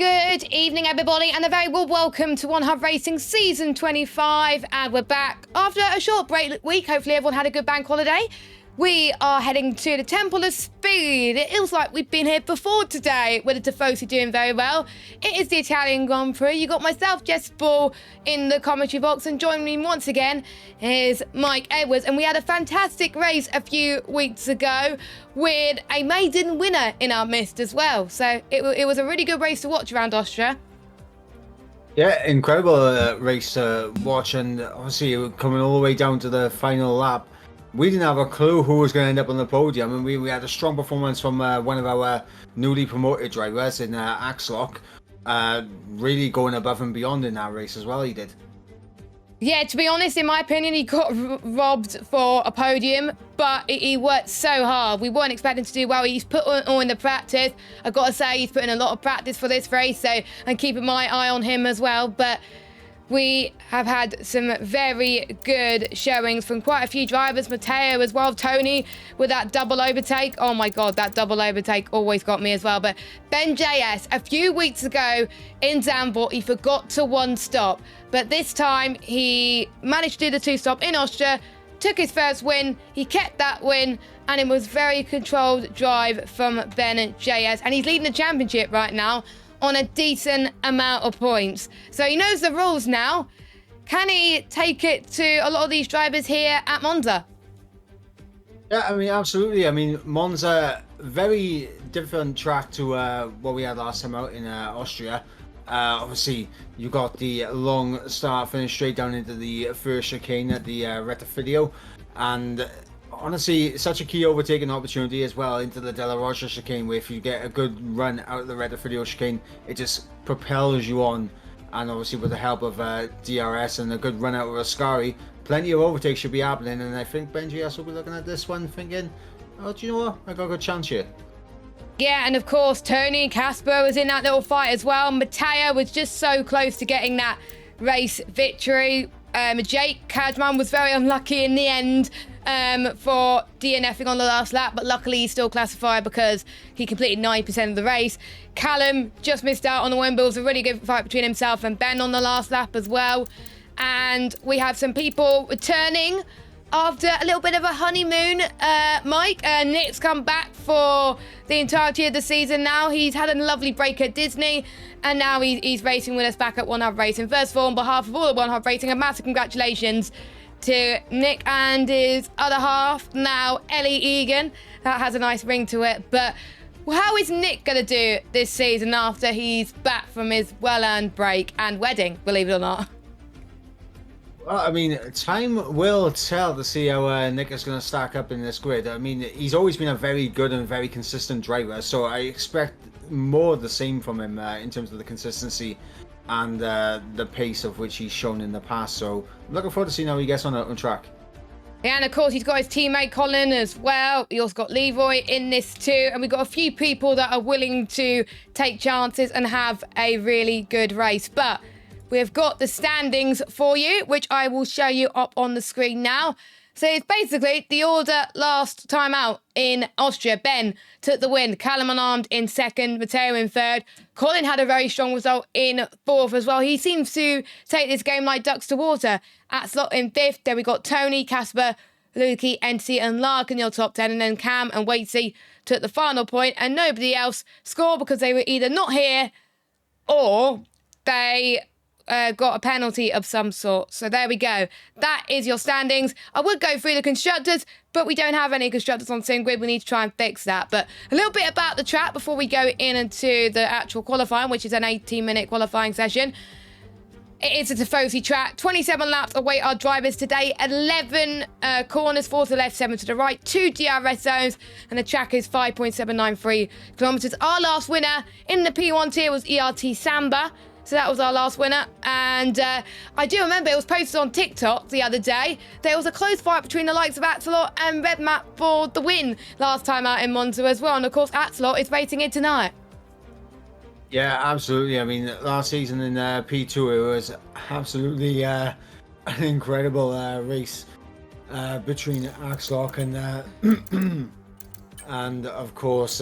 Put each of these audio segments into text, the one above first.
Good evening, everybody, and a very warm welcome to One Hub Racing Season 25. And we're back after a short break week. Hopefully everyone had a good bank holiday. We are heading to the Temple of Speed. It feels like we've been here before today, with the Tifosi doing very well. It is the Italian Grand Prix. You got myself, Jess Ball, in the commentary box, and joining me once again is Mike Edwards. And we had a fantastic race a few weeks ago with a maiden winner in our midst as well. So it was a really good race to watch around Austria. Yeah, incredible race to watch, and obviously coming all the way down to the final lap. We didn't have a clue who was going to end up on the podium, and we had a strong performance from one of our newly promoted drivers in Axlock, really going above and beyond in that race as well, he did. Yeah, to be honest, in my opinion, he got robbed for a podium, but he worked so hard. We weren't expecting to do well. He's put all in the practice. I've got to say, he's put in a lot of practice for this race, so I'm keeping my eye on him as well. But we have had some very good showings from quite a few drivers. Matteo as well, Tony with that double overtake. Oh my God, that double overtake always got me as well. But Ben JS, a few weeks ago in Zandvoort, he forgot to one stop. But this time he managed to do the two stop in Austria, took his first win. He kept that win, and it was very controlled drive from Ben JS. And he's leading the championship right now on a decent amount of points. So he knows the rules now. Can he take it to a lot of these drivers here at Monza? Yeah, I mean, absolutely. I mean, Monza, very different track to what we had last time out in Austria. Obviously, you got the long start, finish straight down into the first chicane at the Retifidio, and honestly, such a key overtaking opportunity as well into the Della Rocha chicane, where if you get a good run out of the Retifidio chicane, it just propels you on. And obviously with the help of DRS and a good run out of Ascari, plenty of overtakes should be happening. And I think BenJS will be looking at this one thinking, oh, do you know what? I got a good chance here. Yeah, and of course, Tony Casper was in that little fight as well. Matteo was just so close to getting that race victory. Jake Kajman was very unlucky in the end for DNFing on the last lap, but luckily he's still classified because he completed 90% of the race. Callum just missed out on the win, but it was a really good fight between himself and Ben on the last lap as well. And we have some people returning after a little bit of a honeymoon. Mike, Nick's come back for the entirety of the season now. He's had a lovely break at Disney, and now he's racing with us back at One Hub Racing. First of all, on behalf of all of One Hub Racing, a massive congratulations to Nick and his other half, now Ellie Egan. That has a nice ring to it. But how is Nick going to do this season after he's back from his well-earned break and wedding, believe it or not? Well, I mean, time will tell to see how Nick is going to stack up in this grid. I mean, he's always been a very good and very consistent driver, so I expect more of the same from him in terms of the consistency and the pace of which he's shown in the past. So I'm looking forward to seeing how he gets on track. Yeah, and of course he's got his teammate Colin as well. He also got Leroy in this too, and we've got a few people that are willing to take chances and have a really good race. But we've got the standings for you, which I will show you up on the screen now. So it's basically the order last time out in Austria. Ben took the win. Callum Unarmed in second. Matteo in third. Colin had a very strong result in fourth as well. He seems to take this game like ducks to water. Axlock in fifth. Then we got Tony, Casper, Lukey, NC and Lark in your top 10. And then Cam and Waitsy took the final point. And nobody else scored because they were either not here or they got a penalty of some sort. So there we go. That is your standings. I would go through the constructors, but we don't have any constructors on the same grid. We need to try and fix that. But a little bit about the track before we go into the actual qualifying, which is an 18-minute qualifying session. It is a Tifosi track. 27 laps await our drivers today. 11 corners, 4 to the left, 7 to the right. 2 DRS zones, and the track is 5.793 kilometres. Our last winner in the P1 tier was ERT Samba. So that was our last winner. And I do remember it was posted on TikTok the other day. There was a close fight between the likes of Axelot and Red Map for the win last time out in Monza as well. And of course, Axelot is racing it tonight. Yeah, absolutely. I mean, last season in P2, it was absolutely an incredible race between Axlock and of course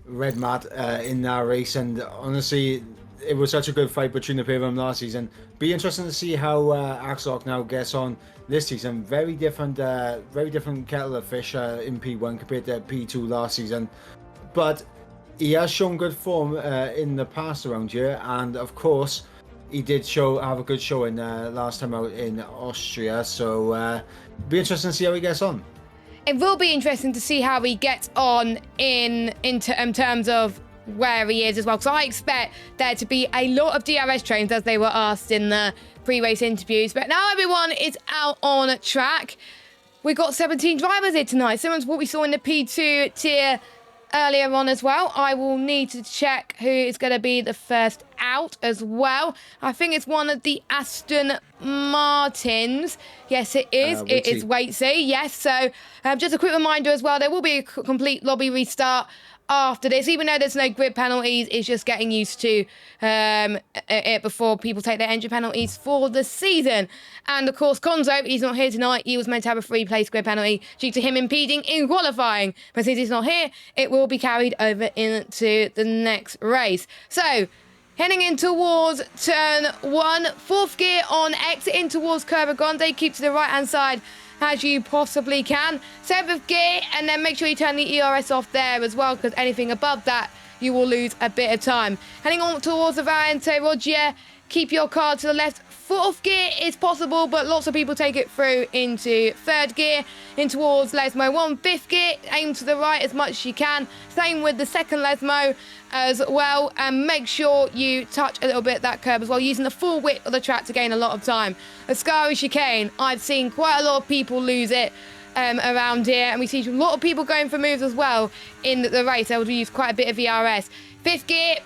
red mat in that race, and honestly, it was such a good fight between the pair of them last season. Be interesting to see how Axlock now gets on this season. Very different kettle of fish in P1 compared to P2 last season, but he has shown good form in the past around here, and of course, he did have a good showing last time out in Austria. So be interesting to see how he gets on. It will be interesting to see how he gets on in terms of where he is as well, because I expect there to be a lot of DRS trains, as they were asked in the pre-race interviews. But now everyone is out on track. We've got 17 drivers here tonight, similar to what we saw in the P2 tier earlier on as well. I will need to check who is going to be the first out as well. I think it's one of the Aston Martins. Yes, it is. It is Waitsy. Yes, so just a quick reminder as well, there will be a complete lobby restart after this, even though there's no grid penalties. It's just getting used to it before people take their engine penalties for the season. And of course, Konzo, he's not here tonight. He was meant to have a 3-place grid penalty due to him impeding in qualifying, but since he's not here, it will be carried over into the next race. So heading in towards turn 1, 4th gear on, exit in towards Curva Grande, keep to the right hand side as you possibly can. 7th gear, and then make sure you turn the ERS off there as well, because anything above that, you will lose a bit of time. Heading on towards the Variante Roger, keep your car to the left. 4th gear is possible, but lots of people take it through into 3rd gear, in towards Lesmo 1. 5th gear, aim to the right as much as you can. Same with the 2nd Lesmo as well, and make sure you touch a little bit that curb as well, using the full width of the track to gain a lot of time. Ascari chicane, I've seen quite a lot of people lose it around here, and we see a lot of people going for moves as well in the race. They will use quite a bit of ERS. 5th gear,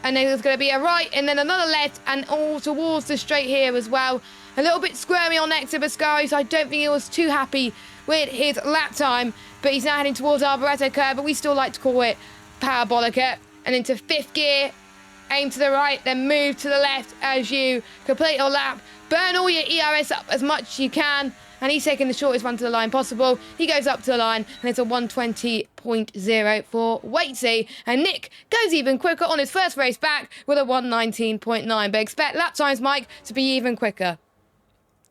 and then there's going to be a right and then another left, and all towards the straight here as well. A little bit squirmy on exit Ascari, so I don't think he was too happy with his lap time, but he's now heading towards our Barretto curve, but we still like to call it Parabolica. And into 5th gear, aim to the right, then move to the left as you complete your lap. Burn all your ERS up as much as you can, and he's taking the shortest run to the line possible. He goes up to the line, and it's a 120.0 for Waitsy. And Nick goes even quicker on his first race back with a 119.9. But expect lap times, Mike, to be even quicker.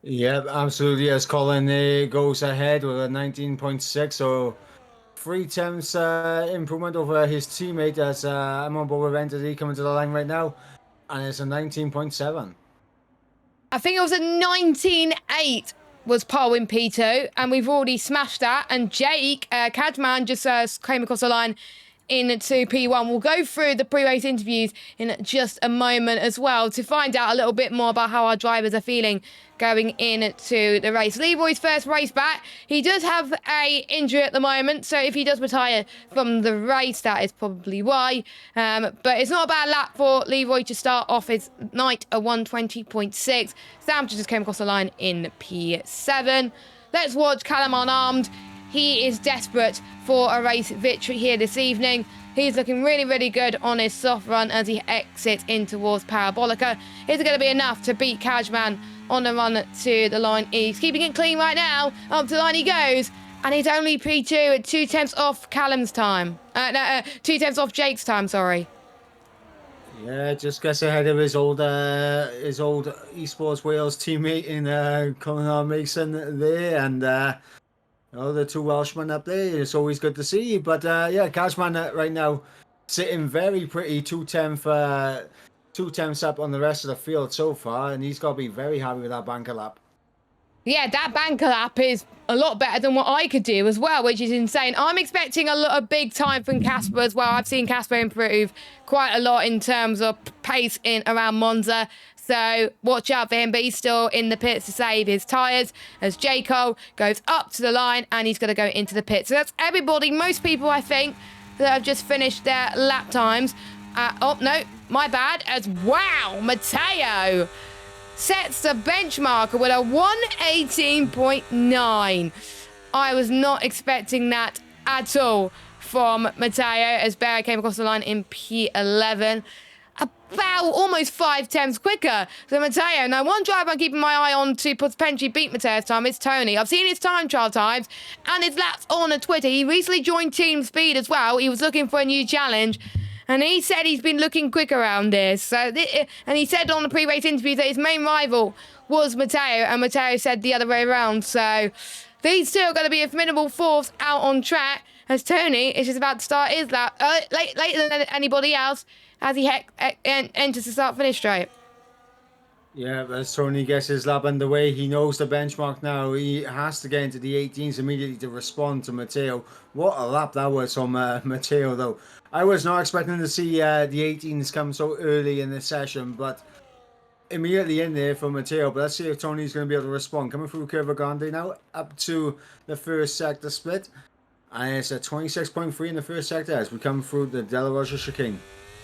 Yeah, absolutely. As Colin goes ahead with a 19.6, so 3 tenths improvement over his teammate as I'm on board with Entity coming to the line right now, and it's a 19.7. I think it was a 19.8 was Paul in P2, and we've already smashed that. And Jake, Cadman, just came across the line into P1. We'll go through the pre-race interviews in just a moment as well to find out a little bit more about how our drivers are feeling going into the race. Leroy's first race back. He does have a injury at the moment, so if he does retire from the race, that is probably why. But it's not a bad lap for Leroy to start off his night, a 120.6. Sam just came across the line in P7. Let's watch Callum unarmed. He is desperate for a race victory here this evening. He's looking really, really good on his soft run as he exits in towards Parabolica. Is it going to be enough to beat Cashman on the run to the line? He's keeping it clean right now. Up to the line he goes. And he's only P2 at 2 tenths off Callum's time. 2 tenths off Jake's time, sorry. Yeah, just gets ahead of his old Esports Wales teammate in Colin R. Mason there, and the 2 Welshmen up there. It's always good to see. But yeah, Cashman right now sitting very pretty, 2 tenths up on the rest of the field so far, and he's got to be very happy with that banker lap. Yeah, that banker lap is a lot better than what I could do as well, which is insane. I'm expecting a lot of big time from Casper as well. I've seen Casper improve quite a lot in terms of pace in around Monza. So watch out for him, but he's still in the pits to save his tyres as J. Cole goes up to the line and he's going to go into the pit. So that's everybody, most people I think, that have just finished their lap times. Oh, no, my bad. As wow, Matteo sets the benchmark with a 118.9. I was not expecting that at all from Matteo as Barry came across the line in P11. about almost 5 tenths quicker than Matteo. Now, one driver I'm keeping my eye on to potentially beat Matteo's time is Tony. I've seen his time trial times and his laps on Twitter. He recently joined Team Speed as well. He was looking for a new challenge. And he said he's been looking quick around this. And he said on the pre-race interview that his main rival was Matteo, and Matteo said the other way around. So these two are going to be a formidable force out on track, as Tony is just about to start his lap later than anybody else as he enters the start-finish straight. Yeah, as Tony gets his lap underway, he knows the benchmark now. He has to get into the 18s immediately to respond to Matteo. What a lap that was from Matteo, though. I was not expecting to see the 18s come so early in this session, but immediately in there for Matteo. But let's see if Tony's going to be able to respond. Coming through Curva Grande now, up to the first sector split. And it's a 26.3 in the first sector as we come through the De La Rosa chicane.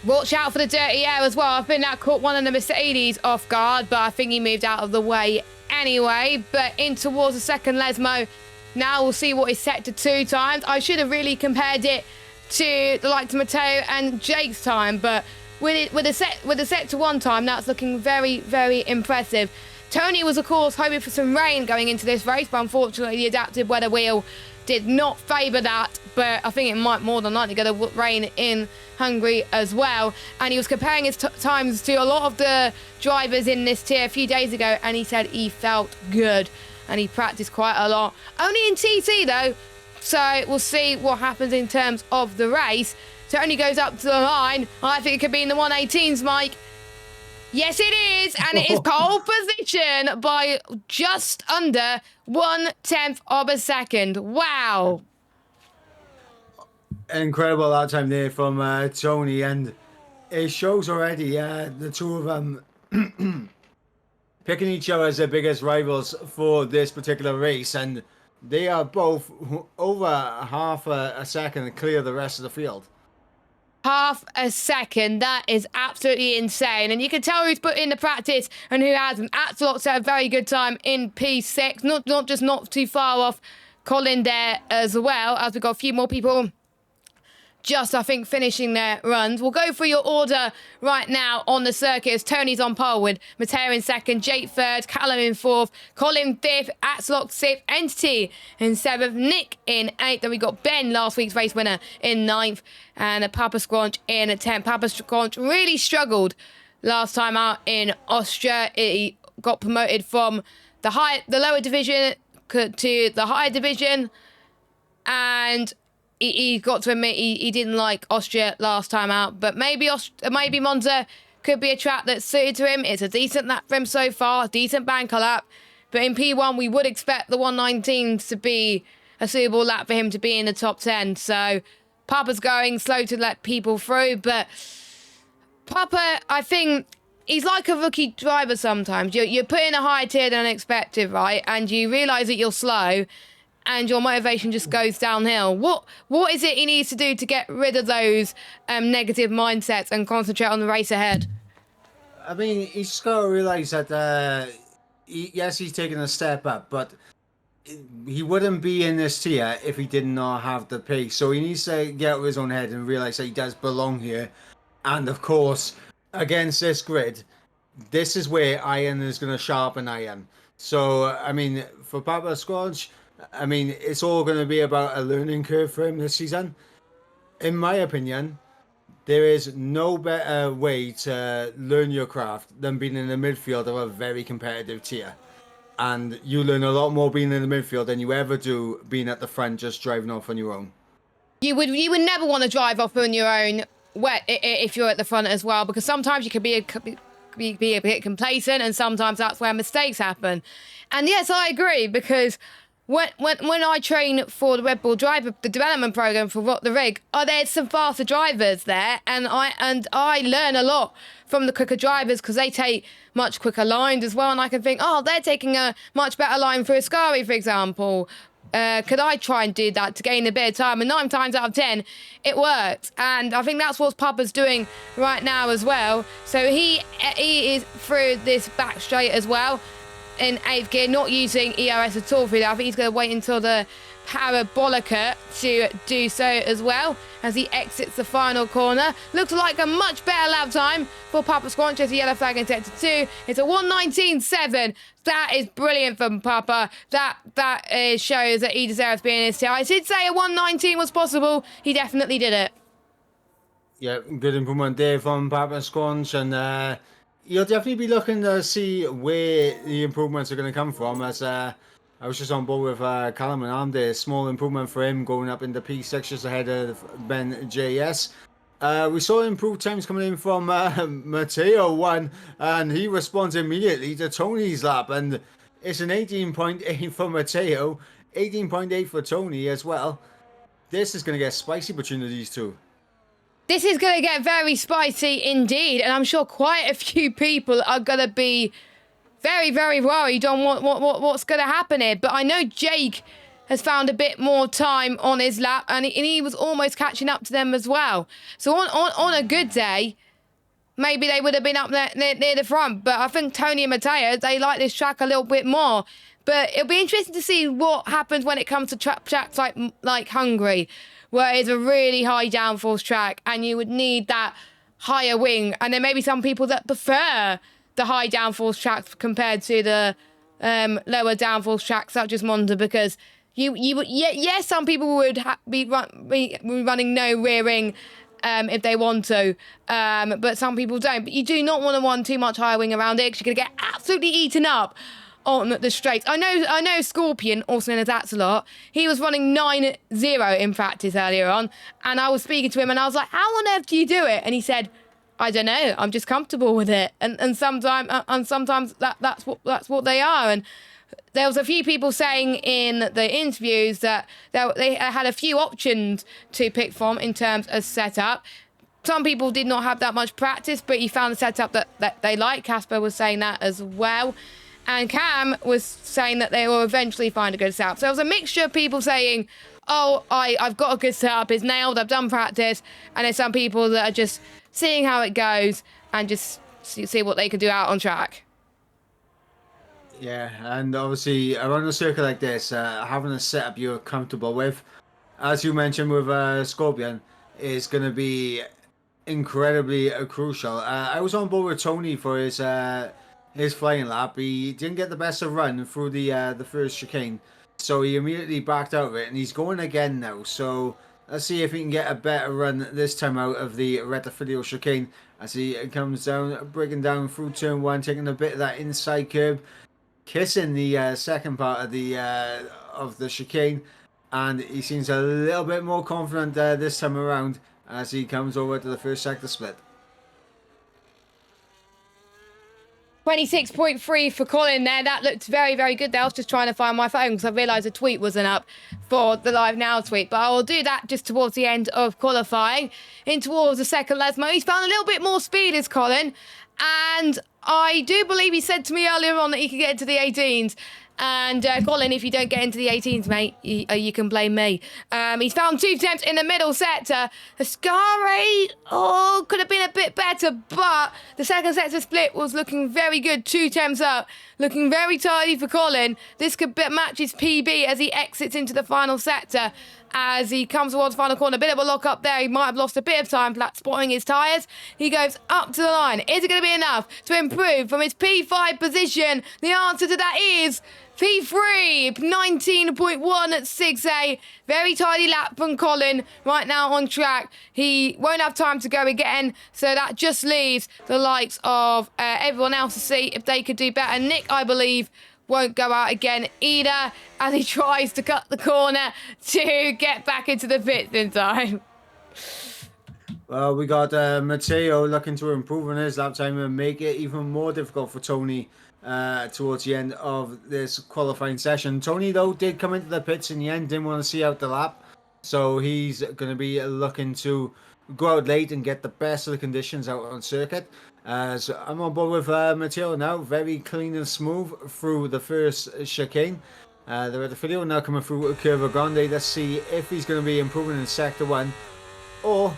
Watch out for the dirty air as well. I think that caught one of the Mercedes off guard, but I think he moved out of the way anyway. But in towards the second Lesmo. Now we'll see what is set to 2 times. I should have really compared it to the likes of Matteo and Jake's time, but with a set to 1 time, that's looking very, very impressive. Tony was, of course, hoping for some rain going into this race, but unfortunately the adaptive weather wheel did not favour that, but I think it might more than likely get a rain in Hungary as well. And he was comparing his times to a lot of the drivers in this tier a few days ago, and he said he felt good, and he practiced quite a lot. Only in TT though, so we'll see what happens in terms of the race. Tony goes up to the line. I think it could be in the 118s, Mike. Yes, it is, and it is pole position by just under 1/10 of a second. Wow. Incredible that time there from Tony, and it shows already the two of them picking each other as their biggest rivals for this particular race, and they are both over half a second clear the rest of the field. Half a second. That is absolutely insane. And you can tell who's put in the practice and who hasn't. Axelot's had a very good time in P6. Not too far off Colin there as well, as we've got a few more people just, I think, finishing their runs. We'll go through your order right now on the circuit as Tony's on pole with Matteo in second, Jake third, Callum in fourth, Colin fifth, Axelot sixth, Entity in seventh, Nick in eighth. Then we got Ben, last week's race winner, in ninth, and Papa Squanch in 10th. Papa Squanch really struggled last time out in Austria. He got promoted from the lower division to the higher division, and he got to admit he didn't like Austria last time out, but maybe Monza could be a track that's suited to him. It's a decent lap for him so far, decent banker lap, but in P1 we would expect the 119s to be a suitable lap for him to be in the top 10. So Papa's going slow to let people through, but Papa, I think he's like a rookie driver sometimes. You're put in a higher tier than expected, right? And you realise that you're slow, and your motivation just goes downhill. What is it he needs to do to get rid of those negative mindsets and concentrate on the race ahead? I mean, he's just got to realise that, yes, he's taking a step up, but he wouldn't be in this tier if he did not have the pace. So he needs to get out of his own head and realise that he does belong here. And, of course, against this grid, this is where Iron is going to sharpen Iron. So, I mean, for Papa Squanch, I mean, it's all going to be about a learning curve for him this season. In my opinion, there is no better way to learn your craft than being in the midfield of a very competitive tier. And you learn a lot more being in the midfield than you ever do being at the front just driving off on your own. You would never want to drive off on your own if you're at the front as well, because sometimes you could be a bit complacent, and sometimes that's where mistakes happen. And yes, I agree, because when I train for the Red Bull driver, the development program for Rock the Rig, there's some faster drivers there, and I learn a lot from the quicker drivers because they take much quicker lines as well, and I can think, they're taking a much better line for Ascari, for example. Could I try and do that to gain a bit of time? And 9 times out of 10, it works. And I think that's what Papa's doing right now as well. So he is through this back straight as well in 8th gear, not using ERS at all for that. I think he's going to wait until the Parabolica to do so as well as he exits the final corner. Looks like a much better lap time for Papa Squanch as the yellow flag in sector 2. It's a 1:19.7. That is brilliant from Papa. That shows that he deserves being in his tail. I did say a 1:19 was possible. He definitely did it. Yeah, good improvement there from Papa Squanch, and you'll definitely be looking to see where the improvements are going to come from. As I was just on board with Callum and I'm there. Small improvement for him going up into P6 just ahead of Ben JS. We saw improved times coming in from Matteo 1, and he responds immediately to Tony's lap, and it's an 18.8 for Matteo, 18.8 for Tony as well. This is going to get spicy between these two. This is going to get very spicy indeed, and I'm sure quite a few people are going to be very, very worried on what's going to happen here. But I know Jake has found a bit more time on his lap, and he was almost catching up to them as well. So on a good day, maybe they would have been up near the front. But I think Tony and Matteo, they like this track a little bit more. But it'll be interesting to see what happens when it comes to tracks like Hungary, where it's a really high downforce track, and you would need that higher wing. And there may be some people that prefer the high downforce tracks compared to the lower downforce tracks such as Monza, because yes, some people would be running no rearing if they want to, but some people don't. But you do not want to run too much higher wing around it, because you're going to get absolutely eaten up on the straights. I know Scorpion, also known as Axelot, he was running 9.0 in practice earlier on, and I was speaking to him and I was like, how on earth do you do it? And he said, I don't know, I'm just comfortable with it. And sometimes that's what they are. And there was a few people saying in the interviews that they had a few options to pick from in terms of setup. Some people did not have that much practice, but he found the setup that they like. Casper was saying that as well. And Cam was saying that they will eventually find a good setup. So there was a mixture of people saying, oh, I've got a good setup, it's nailed, I've done practice. And there's some people that are just seeing how it goes and just see what they can do out on track. Yeah, and obviously around a circuit like this, having a setup you're comfortable with, as you mentioned with Scorpion, is going to be incredibly crucial. I was on board with Tony for his flying lap. He didn't get the best of run through the first chicane, so he immediately backed out of it, and he's going again now. So let's see if he can get a better run this time out of the Retafilio chicane as he comes down, breaking down through turn 1, taking a bit of that inside curb, kissing the second part of the chicane, and he seems a little bit more confident this time around as he comes over to the first sector split. 26.3 for Colin there. That looked very, very good there. I was just trying to find my phone because I realised the tweet wasn't up for the Live Now tweet. But I will do that just towards the end of qualifying. In towards the second Lesmo. He's found a little bit more speed, is Colin. And I do believe he said to me earlier on that he could get into the 18s. And Colin, if you don't get into the 18s, mate, you can blame me. He's found 2 attempts in the middle sector. Ascari, could have been a bit better, but the second sector split was looking very good. 2 attempts up, looking very tidy for Colin. This could match his PB as he exits into the final sector. As he comes towards the final corner, a bit of a lock up there. He might have lost a bit of time flat spotting his tyres. He goes up to the line. Is it going to be enough to improve from his P5 position? The answer to that is P3, 19.1 at 6A. Very tidy lap from Colin right now on track. He won't have time to go again, so that just leaves the likes of everyone else to see if they could do better. Nick, I believe, won't go out again either as he tries to cut the corner to get back into the pits in time. Well, we got Matteo looking to improve on his lap time and make it even more difficult for Tony towards the end of this qualifying session. Tony, though, did come into the pits in the end, didn't want to see out the lap, so he's going to be looking to go out late and get the best of the conditions out on circuit. So I'm on board with Matteo now, very clean and smooth through the first chicane. The red video now coming through Curva Grande. Let's see if he's going to be improving in sector 1, or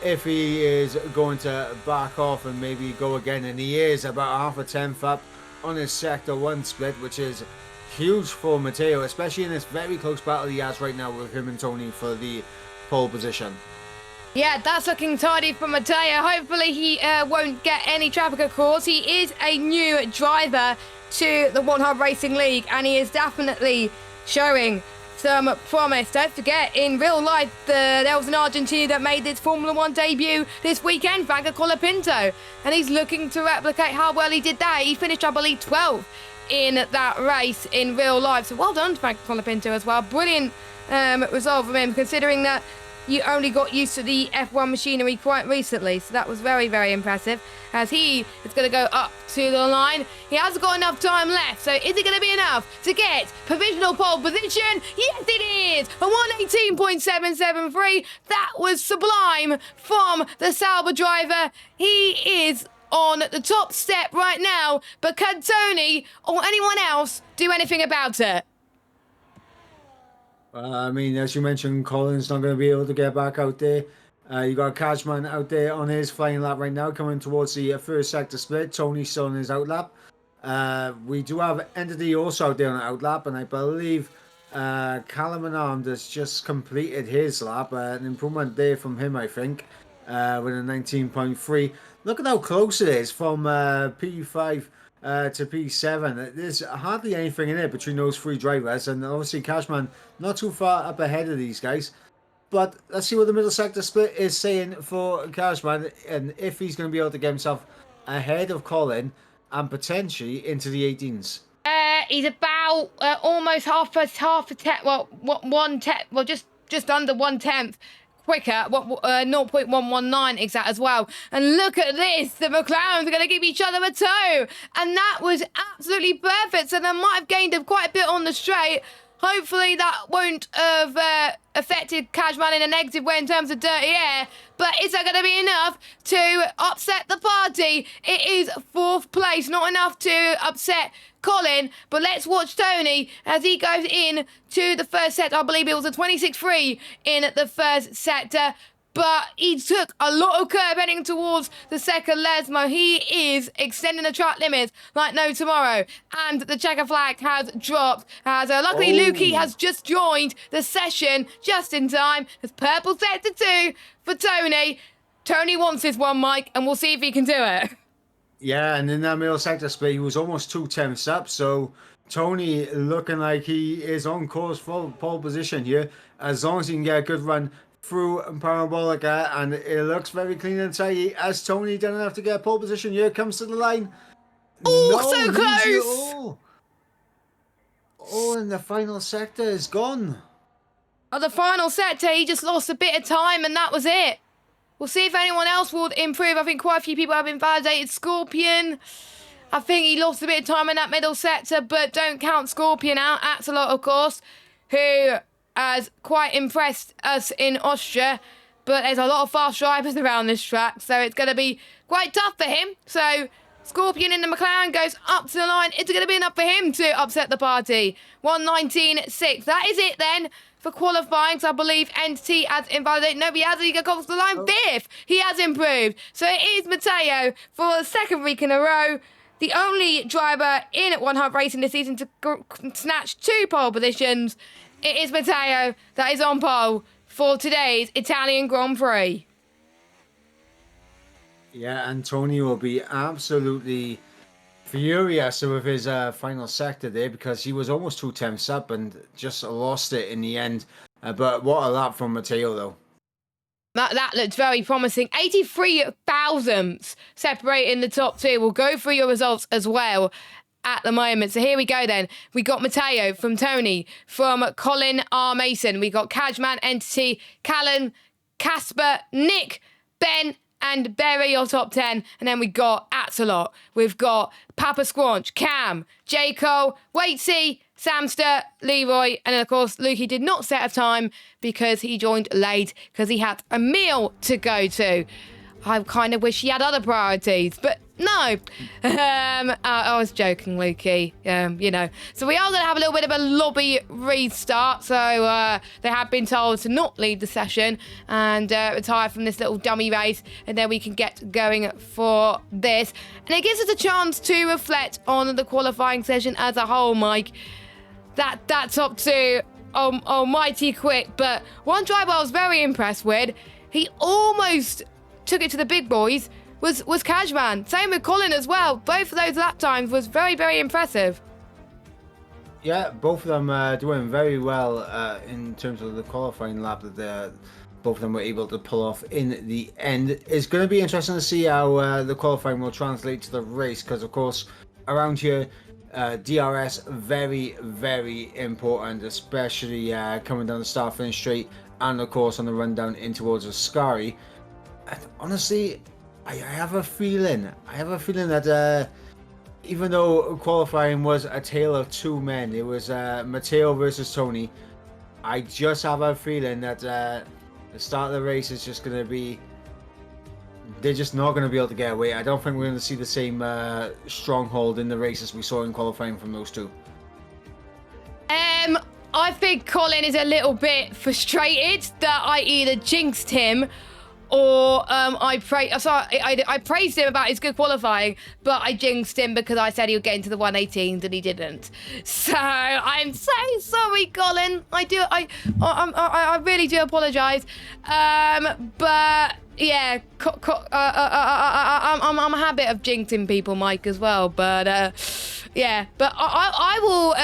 if he is going to back off and maybe go again. And he is about half a tenth up on his sector 1 split, which is huge for Matteo, especially in this very close battle he has right now with him and Tony for the pole position. Yeah, that's looking tidy for Matteo. Hopefully he won't get any traffic, of course. He is a new driver to the One Hub Racing League, and he is definitely showing some promise. Don't forget, in real life, there was an Argentine that made his Formula 1 debut this weekend, Franco Colapinto, and he's looking to replicate how well he did that. He finished, I believe, 12th in that race in real life. So well done to Franco Colapinto as well. Brilliant result from him, considering that you only got used to the F1 machinery quite recently. So that was very, very impressive, as he is going to go up to the line. He hasn't got enough time left, so is it going to be enough to get provisional pole position? Yes, it is! A 118.773. That was sublime from the Sauber driver. He is on the top step right now, but can Tony or anyone else do anything about it? I mean, as you mentioned, Colin's not going to be able to get back out there. You got Cashman out there on his flying lap right now, coming towards the first sector split. Tony's still on his outlap. We do have Entity also out there on the outlap, and I believe Callum and Armed has just completed his lap. An improvement there from him, I think, with a 19.3. Look at how close it is from P5 to P7. There's hardly anything in it between those three drivers, and obviously Cashman not too far up ahead of these guys. But let's see what the middle sector split is saying for Cashman, and if he's going to be able to get himself ahead of Colin and potentially into the 18s. He's about almost half a tenth. Well, just under 1/10 quicker, 0.119 exact as well. And look at this, the McLarens are going to give each other a toe, and that was absolutely perfect. So they might have gained quite a bit on the straight. Hopefully that won't have affected Cashman in a negative way in terms of dirty air, but is that going to be enough to upset the party? It is 4th place, not enough to upset Colin, but let's watch Tony as he goes in to the first set. I believe it was a 26-3 in the first sector, but he took a lot of curb heading towards the second Lesmo. He is extending the track limits like no tomorrow, and the checker flag has dropped, as luckily Lukey has just joined the session just in time. There's purple sector 2 for Tony. Tony wants this one, Mike, and we'll see if he can do it. Yeah, and in that middle sector split, he was almost 2/10 up, so Tony looking like he is on course for pole position here, as long as he can get a good run through Parabolica, and it looks very clean and tidy as Tony doesn't have to get a pole position. Here comes to the line. Oh, so close! Oh, and the final sector is gone. Oh, the final sector, he just lost a bit of time, and that was it. We'll see if anyone else will improve. I think quite a few people have been validated. Scorpion, I think he lost a bit of time in that middle sector, but don't count Scorpion out. Axelot, of course, who has quite impressed us in Austria, but there's a lot of fast drivers around this track, so it's going to be quite tough for him. So Scorpion in the McLaren goes up to the line. It's going to be enough for him to upset the party. 119.6. That is it then for qualifying. So I believe Entity has invalidated. No, he hasn't. He goes to the line. 5th. He has improved. So it is Matteo for the 2nd week in a row, the only driver in One Hub Racing this season to snatch 2 pole positions. It is Matteo that is on pole for today's Italian Grand Prix. Yeah, and Tony will be absolutely furious with his final sector there, because he was almost 2/10 up and just lost it in the end. But what a lap from Matteo, though. That looks very promising. 83 thousandths separating the top 2. We'll go through your results as well at the moment. So here we go then. We got Matteo from Tony, from Colin R. Mason. We got Cashman, Entity, Callan, Casper, Nick, Ben, and Berry, your top 10. And then we got Axelot. We've got Papa Squanch, Cam, J. Cole, Waitsy, Samster, Leroy, and then of course Lukey did not set a time because he joined late because he had a meal to go to. I kind of wish he had other priorities, but no. I was joking, Lukey. You know. So we are going to have a little bit of a lobby restart. So they have been told to not leave the session and retire from this little dummy race, and then we can get going for this. And it gives us a chance to reflect on the qualifying session as a whole, Mike. that top two almighty quick. But one driver I was very impressed with, he almost took it to the big boys, was Cashman. Same with Colin as well. Both of those lap times was very, very impressive. Yeah, both of them doing very well in terms of the qualifying lap that both of them were able to pull off in the end. It's going to be interesting to see how the qualifying will translate to the race, because of course around here DRS very, very important, especially coming down the start finish straight, and of course on the run down in towards Ascari. And honestly, I have a feeling that even though qualifying was a tale of two men, it was Matteo versus Tony, I just have a feeling that the start of the race is just going to be, they're just not going to be able to get away. I don't think we're going to see the same stronghold in the race as we saw in qualifying from those two. I think Colin is a little bit frustrated that I either jinxed him or I praised him about his good qualifying, but I jinxed him because I said he would get into the 118s and he didn't. So I'm so sorry, Colin. I really do apologise. But yeah, I'm a habit of jinxing people, Mike, as well. But yeah, but I will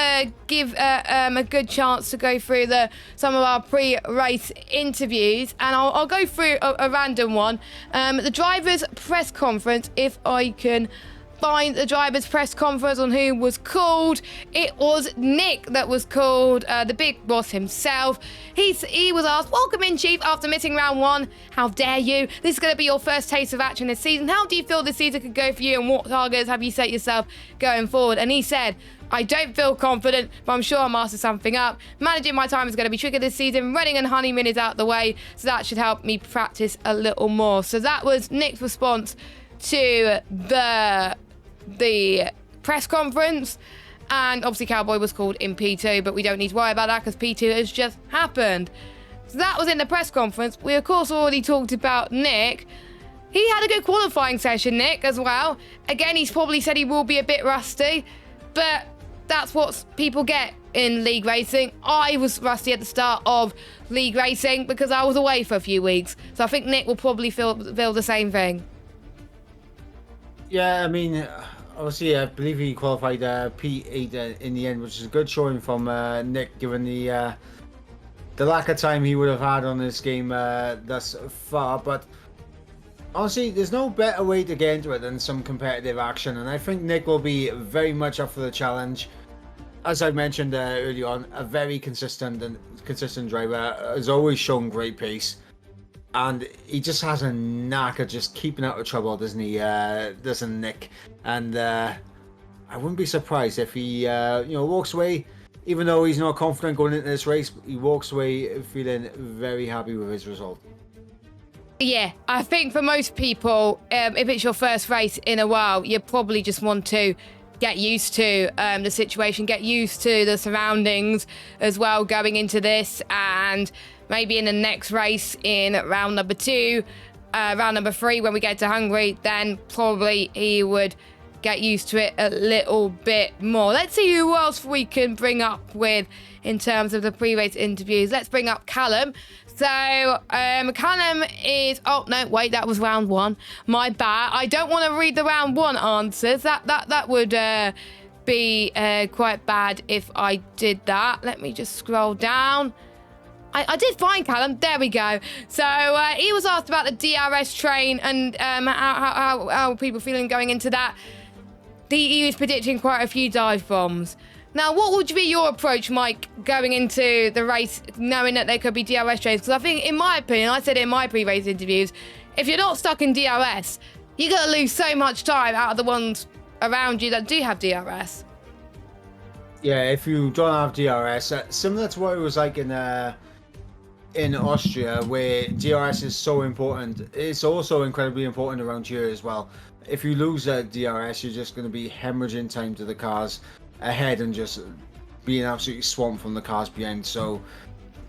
give a good chance to go through some of our pre-race interviews, and I'll go through a random one. The drivers' press conference, if I can find the driver's press conference on who was called. It was Nick that was called, the big boss himself. He was asked, "Welcome in, Chief, after missing round one. How dare you? This is going to be your first taste of action this season. How do you feel this season could go for you, and what targets have you set yourself going forward?" And he said, "I don't feel confident, but I'm sure I'll master something up. Managing my time is going to be tricky this season. Running and honeymoon is out the way, so that should help me practice a little more." So that was Nick's response to the press conference. And obviously Cowboy was called in P2, but we don't need to worry about that because P2 has just happened. So that was in the press conference. We of course already talked about Nick. He had a good qualifying session, Nick, as well. Again, he's probably said he will be a bit rusty, but that's what people get in league racing. I was rusty at the start of league racing because I was away for a few weeks. So I think Nick will probably feel the same thing. Yeah, I mean, obviously, I believe he qualified P8 in the end, which is a good showing from Nick, given the lack of time he would have had on this game thus far. But honestly, there's no better way to get into it than some competitive action, and I think Nick will be very much up for the challenge. As I mentioned early on, a very consistent driver, has always shown great pace. And he just has a knack of just keeping out of trouble, doesn't he? Doesn't Nick? And I wouldn't be surprised if he, walks away, even though he's not confident going into this race. He walks away feeling very happy with his result. Yeah, I think for most people, if it's your first race in a while, you probably just want to get used to the situation, get used to the surroundings as well going into this, and maybe in the next race in round number 2, round number 3, when we get to Hungary, then probably he would get used to it a little bit more. Let's see who else we can bring up with in terms of the pre-race interviews. Let's bring up Callum. So Callum is, oh no, wait, that was round 1. My bad. I don't want to read the round 1 answers. That would be quite bad if I did that. Let me just scroll down. I did find Callum. There we go. So he was asked about the DRS train and how people feeling going into that. He was predicting quite a few dive bombs. Now, what would be your approach, Mike, going into the race, knowing that there could be DRS trains? Because I think, in my opinion, I said it in my pre-race interviews, if you're not stuck in DRS, you're going to lose so much time out of the ones around you that do have DRS. Yeah, if you don't have DRS, similar to what it was like in Austria, where DRS is so important, it's also incredibly important around here as well. If you lose DRS, you're just going to be hemorrhaging time to the cars ahead and just being absolutely swamped from the cars behind. So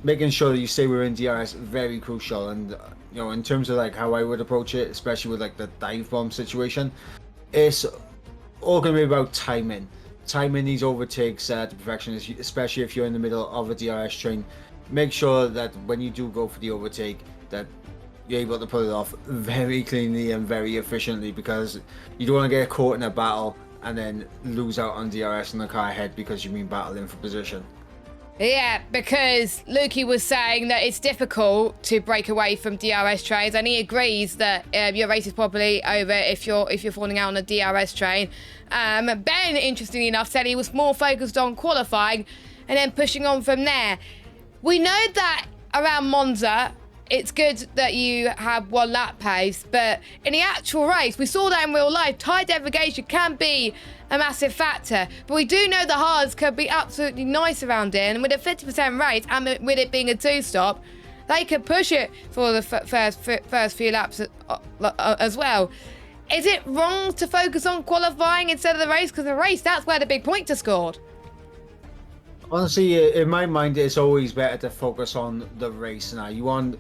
making sure that you stay within DRS, very crucial. And in terms of like how I would approach it, especially with like the dive bomb situation, it's all going to be about timing. timing these overtakes to perfection, especially if you're in the middle of a DRS train. Make sure that when you do go for the overtake, that you're able to pull it off very cleanly and very efficiently, because you don't want to get caught in a battle and then lose out on DRS in the car ahead because you've been battling for position. Yeah, because Lukey was saying that it's difficult to break away from DRS trains, and he agrees that your race is probably over if you're falling out on a DRS train. Ben, interestingly enough, said he was more focused on qualifying and then pushing on from there. We know that around Monza, it's good that you have one lap pace, but in the actual race, we saw that in real life, tyre degradation can be a massive factor. But we do know the hards could be absolutely nice around here, and with a 50% race, and with it being a two-stop, they could push it for the first few laps as well. Is it wrong to focus on qualifying instead of the race? Because the race, that's where the big points are scored. Honestly, in my mind, it's always better to focus on the race now. You want,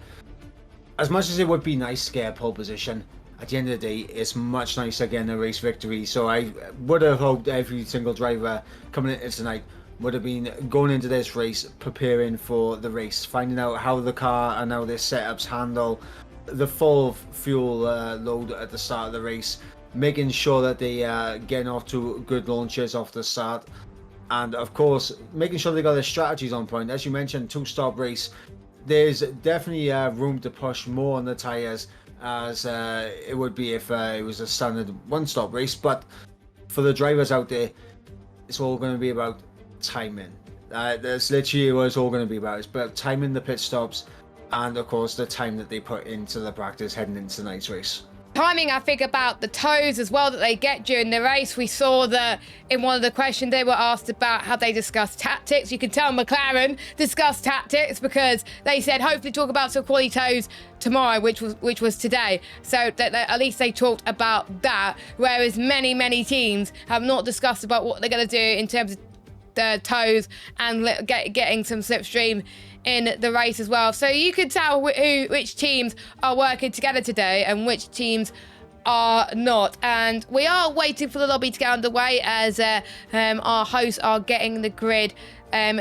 as much as it would be nice to get a pole position, at the end of the day, it's much nicer getting a race victory. So I would have hoped every single driver coming into tonight would have been going into this race preparing for the race, finding out how the car and how their setups handle the full fuel load at the start of the race, making sure that they getting off to good launches off the start. And of course, making sure they got their strategies on point. As you mentioned, two-stop race, there's definitely room to push more on the tyres as it would be if it was a standard one-stop race. But for the drivers out there, it's all going to be about timing. That's literally what it's all going to be about. It's about timing the pit stops and, of course, the time that they put into the practice heading into tonight's race. Timing, I think, about the toes as well that they get during the race. We saw that in one of the questions they were asked about how they discuss tactics. You can tell McLaren discussed tactics because they said hopefully talk about some quality toes tomorrow, which was today. So that at least they talked about that, whereas many teams have not discussed about what they're going to do in terms of the toes and getting some slipstream in the race as well. So you could tell which teams are working together today and which teams are not. And we are waiting for the lobby to get underway as our hosts are getting the grid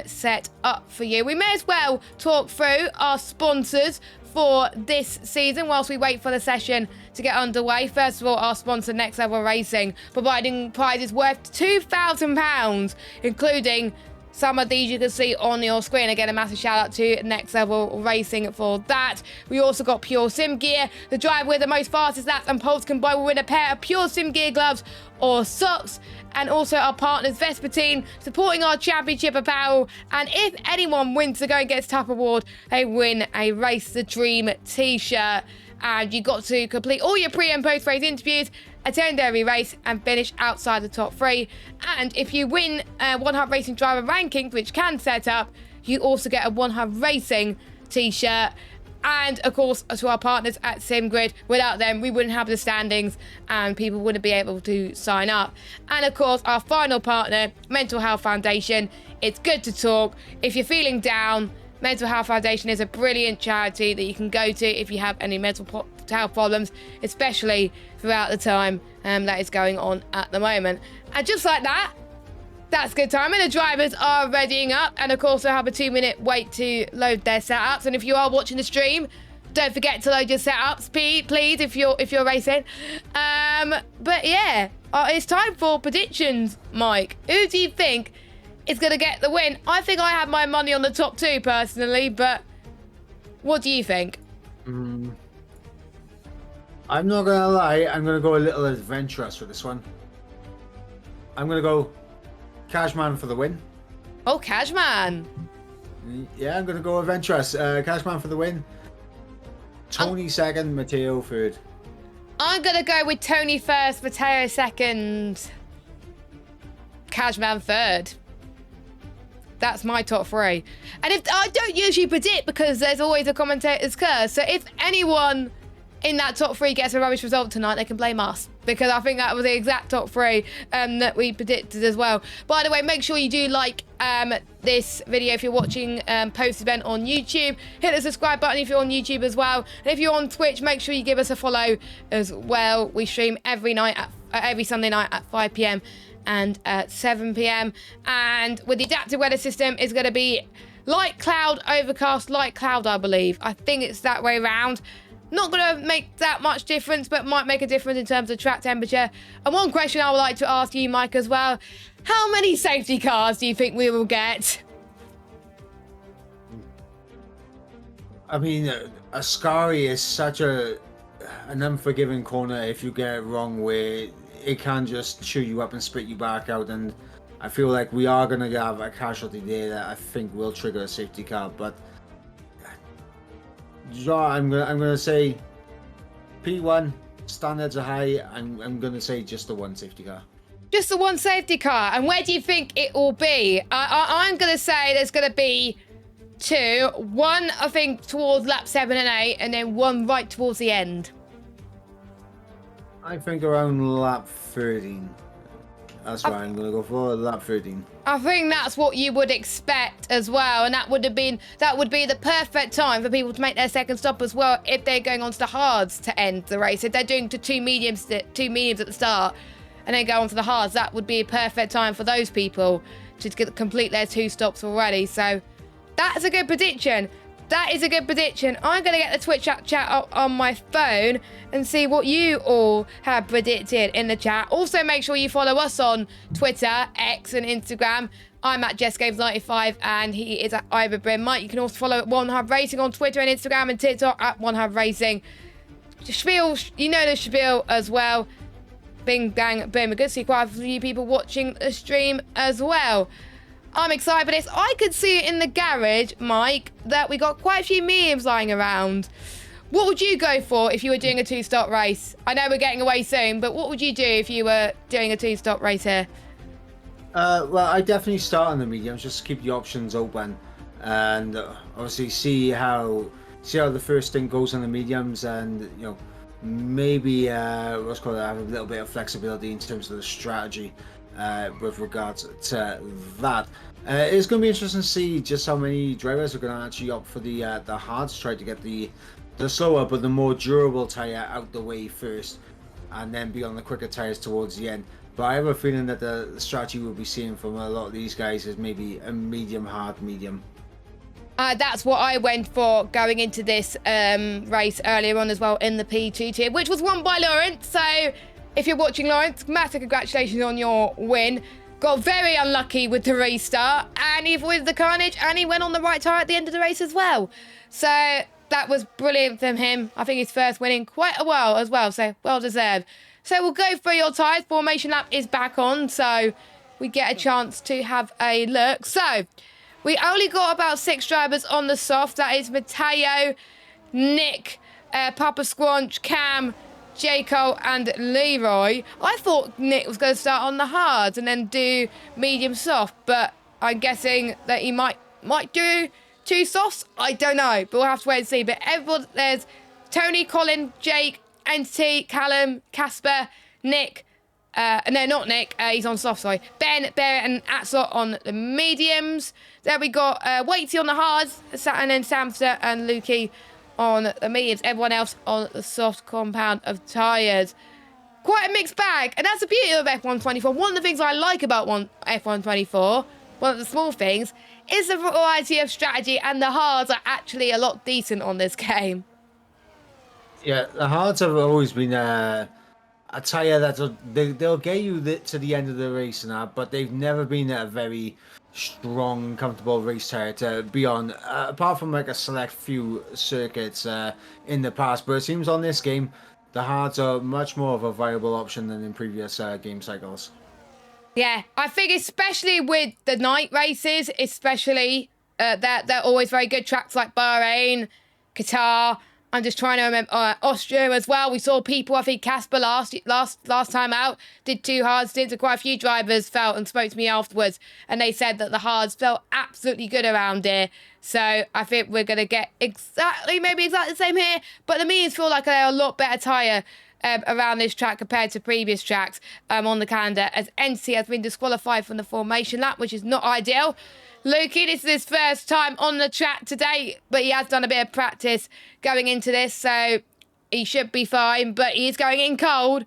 set up for you. We may as well talk through our sponsors for this season whilst we wait for the session to get underway. First of all, our sponsor, Next Level Racing, providing prizes worth £2,000, including some of these you can see on your screen. Again, a massive shout out to Next Level Racing for that. We also got Pure Sim Gear. The driver with the most fastest laps and poles combined will win a pair of Pure Sim Gear gloves or socks. And also our partners, Vespertine, supporting our championship apparel. And if anyone wins the Go and Gets Tough award, they win a Race the Dream t-shirt. And you got to complete all your pre and post race interviews, attend every race and finish outside the top 3. And if you win One Hub Racing Driver Rankings, which can set up, you also get a One Hub Racing t-shirt. And of course, to our partners at SimGrid, without them, we wouldn't have the standings and people wouldn't be able to sign up. And of course, our final partner, Mental Health Foundation. It's good to talk. If you're feeling down, Mental Health Foundation is a brilliant charity that you can go to if you have any mental health problems, especially throughout the time that is going on at the moment. And just like that, that's good time. And the drivers are readying up. And of course, they'll have a 2-minute wait to load their setups. And if you are watching the stream, don't forget to load your setups, please, if you're racing. But yeah, it's time for predictions, Mike. Who do you think is going to get the win? I think I have my money on the top 2 personally, but what do you think? I'm not going to lie, I'm going to go a little adventurous for this one. I'm going to go Cashman for the win. Oh, Cashman. Yeah, I'm going to go adventurous. Cashman for the win. Tony second, Matteo third. I'm going to go with Tony first, Matteo second, Cashman third. That's my top 3. And if I don't usually predict because there's always a commentator's curse. So if anyone in that top 3 gets a rubbish result tonight, they can blame us, because I think that was the exact top 3 that we predicted as well. By the way, make sure you do like this video if you're watching post-event on YouTube. Hit the subscribe button if you're on YouTube as well. And if you're on Twitch, make sure you give us a follow as well. We stream every Sunday night at 5 p.m. and at 7 p.m. And with the adaptive weather system, it's going to be light cloud, overcast, light cloud, I believe. I think it's that way around. Not going to make that much difference, but might make a difference in terms of track temperature. And one question I would like to ask you, Mike, as well. How many safety cars do you think we will get? I mean, Ascari is such an unforgiving corner if you get it wrong, where it can just chew you up and spit you back out. And I feel like we are going to have a casualty there that I think will trigger a safety car. But yeah, I'm gonna say P1, standards are high. I'm gonna say just the one safety car. Just the one safety car. And where do you think it will be? I'm gonna say there's gonna be two. One, I think, towards lap 7 and 8, and then one right towards the end. I think around lap 13. That's right, I'm going to go for lap 13. I think that's what you would expect as well, and that would be the perfect time for people to make their second stop as well if they're going on to the hards to end the race. If they're doing two mediums at the start and then go on to the hards, that would be a perfect time for those people to complete their 2 stops already. So that's a good prediction. That is a good prediction. I'm going to get the Twitch chat up on my phone and see what you all have predicted in the chat. Also, make sure you follow us on Twitter, X, and Instagram. I'm at JessGames95 and he is at Iberbrim. Mike, you can also follow at One Hub Racing on Twitter and Instagram and TikTok at One Hub Racing. Spiel, you know the spiel as well. Bing, bang, boom. Good to see quite a few people watching the stream as well. I'm excited for this. I could see it in the garage, Mike, that we got quite a few mediums lying around. What would you go for if you were doing a 2-stop race? I know we're getting away soon, but what would you do if you were doing a 2-stop race here? Well, I definitely start on the mediums, just to keep the options open, and obviously see how the first thing goes on the mediums, and maybe have a little bit of flexibility in terms of the strategy. With regards to that, it's going to be interesting to see just how many drivers are going to actually opt for the hards, try to get the slower but the more durable tire out the way first, and then be on the quicker tires towards the end. But I have a feeling that the strategy we'll be seeing from a lot of these guys is maybe a medium, hard, medium. That's what I went for going into this race earlier on as well in the P2 tier, which was won by Lawrence. So if you're watching, Lawrence, massive congratulations on your win. Got very unlucky with the restart, and he avoided the carnage, and he went on the right tyre at the end of the race as well. So that was brilliant from him. I think his first win in quite a while as well, so well deserved. So we'll go through your tyres. Formation lap is back on, so we get a chance to have a look. So we only got about 6 drivers on the soft. That is Matteo, Nick, Papa Squanch, Cam, Jaco and Leroy. I thought Nick was going to start on the hards and then do medium soft, but I'm guessing that he might do 2 softs. I don't know, but we'll have to wait and see. But everyone, there's Tony, Colin, Jake, Entity, Callum, Casper, Nick. No, not Nick. He's on soft, sorry. Ben, Barrett, and Axel on the mediums. There we got Waitsy on the hards, and then Samster and Lukey on the mediums, everyone else on the soft compound of tyres. Quite a mixed bag, and that's the beauty of F124. One of the things I like about F124, one of the small things, is the variety of strategy, and the hards are actually a lot decent on this game. Yeah, the hards have always been a tyre that they'll get you to the end of the race and that, but they've never been a very strong, comfortable race tire to be on, apart from like a select few circuits in the past. But it seems on this game, the hards are much more of a viable option than in previous game cycles. Yeah, I think especially with the night races, especially they're always very good tracks like Bahrain, Qatar. I'm just trying to remember Austria as well. We saw people, I think Casper last time out, did 2 hard stints, and quite a few drivers felt and spoke to me afterwards, and they said that the hards felt absolutely good around here. So I think we're going to get maybe exactly the same here, but the mediums feel like they're a lot better tyre around this track compared to previous tracks on the calendar, as Entity has been disqualified from the formation lap, which is not ideal. Lukey, this is his first time on the track today, but he has done a bit of practice going into this, so he should be fine, but he is going in cold.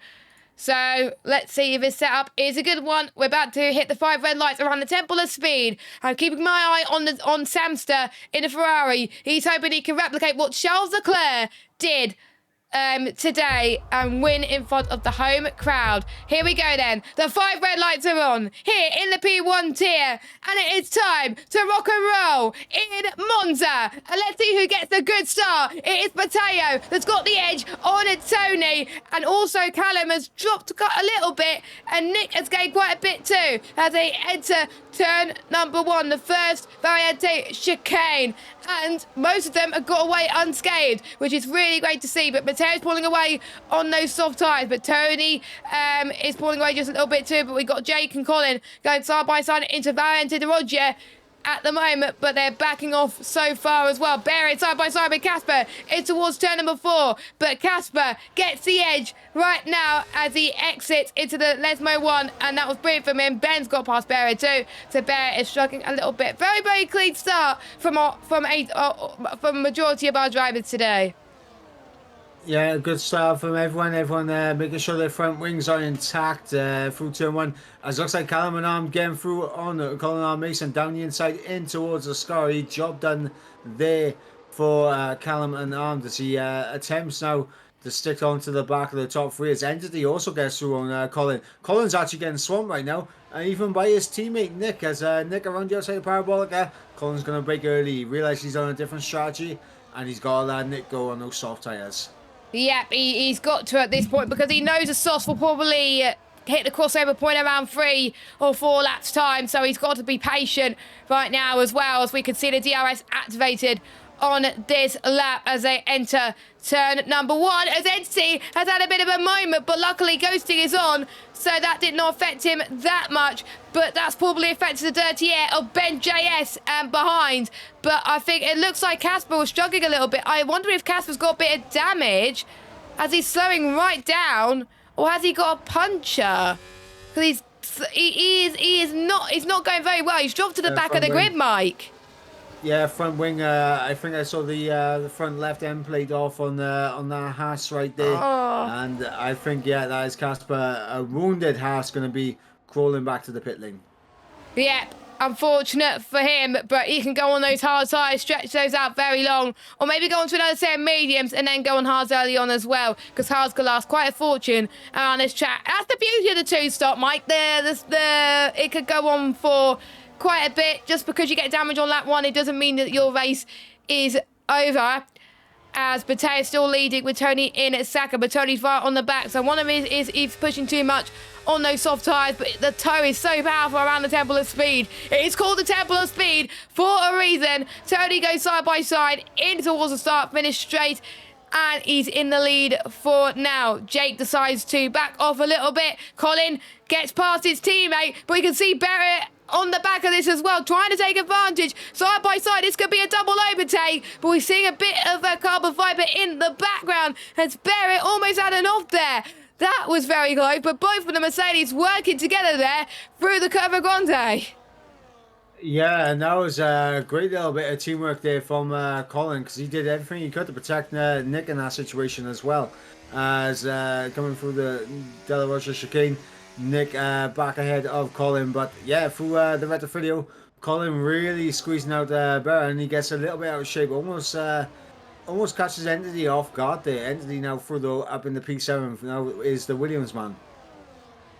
So let's see if his setup is a good one. We're about to hit the 5 red lights around the Temple of Speed. I'm keeping my eye on Samster in a Ferrari. He's hoping he can replicate what Charles Leclerc did today and win in front of the home crowd. Here we go then. The 5 red lights are on here in the P1 tier, and it is time to rock and roll in Monza. And let's see who gets the good start. It is Matteo that's got the edge on Tony, and also Callum has dropped a little bit, and Nick has gained quite a bit too as they enter turn number 1, the first Variante chicane, and most of them have got away unscathed, which is really great to see. But Mateo's pulling away on those soft tyres, but Tony is pulling away just a little bit too. But we've got Jake and Colin going side by side into Variante de Roger at the moment, but they're backing off so far as well. Barrett side by side with Casper. It's towards turn number 4, but Casper gets the edge right now as he exits into the Lesmo 1, and that was brilliant from him. Ben's got past Barrett too, so Barrett is struggling a little bit. Very, very clean start from majority of our drivers today. Yeah, good start from everyone. Everyone making sure their front wings are intact through turn 1. As it looks like Callum and Arm getting through on Colin R. Mason down the inside in towards the Scary. Job done there for Callum and Arm as he attempts now to stick on to the back of the top 3. As Entity also gets through on Colin. Colin's actually getting swamped right now, even by his teammate Nick. As Nick around the outside of Parabolica, Colin's going to break early. He realizes he's on a different strategy, and he's got to let Nick go on those soft tyres. Yep, he's got to at this point, because he knows the sauce will probably hit the crossover point around 3 or 4 laps time, so he's got to be patient right now as well, as we can see the DRS activated on this lap as they enter turn number 1. As Entity has had a bit of a moment, but luckily ghosting is on, so that did not affect him that much. But that's probably affected the dirty air of Ben JS behind. But I think it looks like Casper was struggling a little bit. I wonder if Casper's got a bit of damage as he's slowing right down, or has he got a puncture? Because he's not going very well. He's dropped to the back of the grid, Mike. Yeah, front wing. I think I saw the front left end plate off on that Haas right there, and I think that is Casper. A wounded Haas going to be crawling back to the pit lane. Yep, unfortunate for him, but he can go on those hard tyres, stretch those out very long, or maybe go on to another set of mediums and then go on hards early on as well, because hards can last quite a fortune on this track. That's the beauty of the 2-stop, Mike. It could go on for quite a bit. Just because you get damage on lap 1, it doesn't mean that your race is over. As Mateo is still leading with Tony in at second, but Tony's right on the back, so one of them is pushing too much on those soft tyres, but the toe is so powerful around the Temple of Speed. It is called the Temple of Speed for a reason. Tony goes side by side in towards the start, finish straight, and he's in the lead for now. Jake decides to back off a little bit. Colin gets past his teammate, but you can see Barrett on the back of this as well, trying to take advantage. Side by side, this could be a double overtake, but we're seeing a bit of a carbon fibre in the background as Barrett almost had an off there. That was very close, but both of the Mercedes working together there through the Curva Grande. Yeah, and that was a great little bit of teamwork there from Colin, because he did everything he could to protect Nick in that situation as well. As coming through the De La Rocha chicane, Nick back ahead of Colin, but yeah, through the retro Colin really squeezing out Barrett, and he gets a little bit out of shape, almost catches Entity off guard there. Entity now up in the P7 now is the Williams man.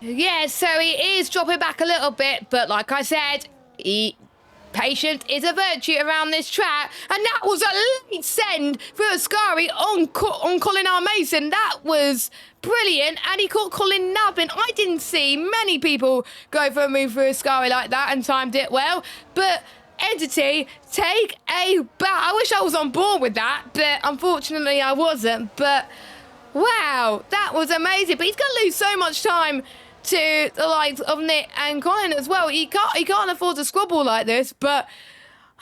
Yeah, so he is dropping back a little bit, but like I said, patience is a virtue around this track, and that was a late send for Ascari on Colin R. Mason. That was brilliant, and he caught Colin napping. I didn't see many people go for a move for Ascari like that and timed it well, but Entity, take a bow. I wish I was on board with that, but unfortunately I wasn't. But wow, that was amazing. But he's going to lose so much time to the likes of Nick and Colin as well. He can't afford to squabble like this, but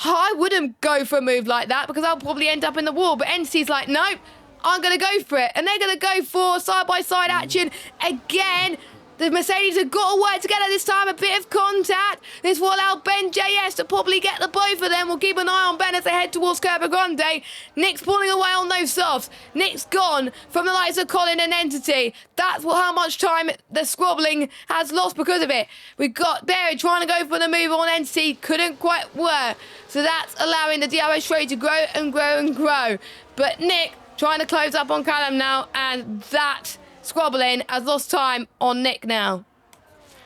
I wouldn't go for a move like that because I'll probably end up in the wall. But Entity's like, nope, I'm going to go for it. And they're going to go for side-by-side action again. The Mercedes have got to work together this time. A bit of contact. This will allow Ben JS to probably get the both of them. We'll keep an eye on Ben as they head towards Curva Grande. Nick's pulling away on those softs. Nick's gone from the likes of Colin and Entity. That's how much time the squabbling has lost because of it. We've got Barry trying to go for the move on Entity. Couldn't quite work. So that's allowing the DRS trade to grow and grow and grow. But Nick trying to close up on Callum now, and that squabbling has lost time on Nick now.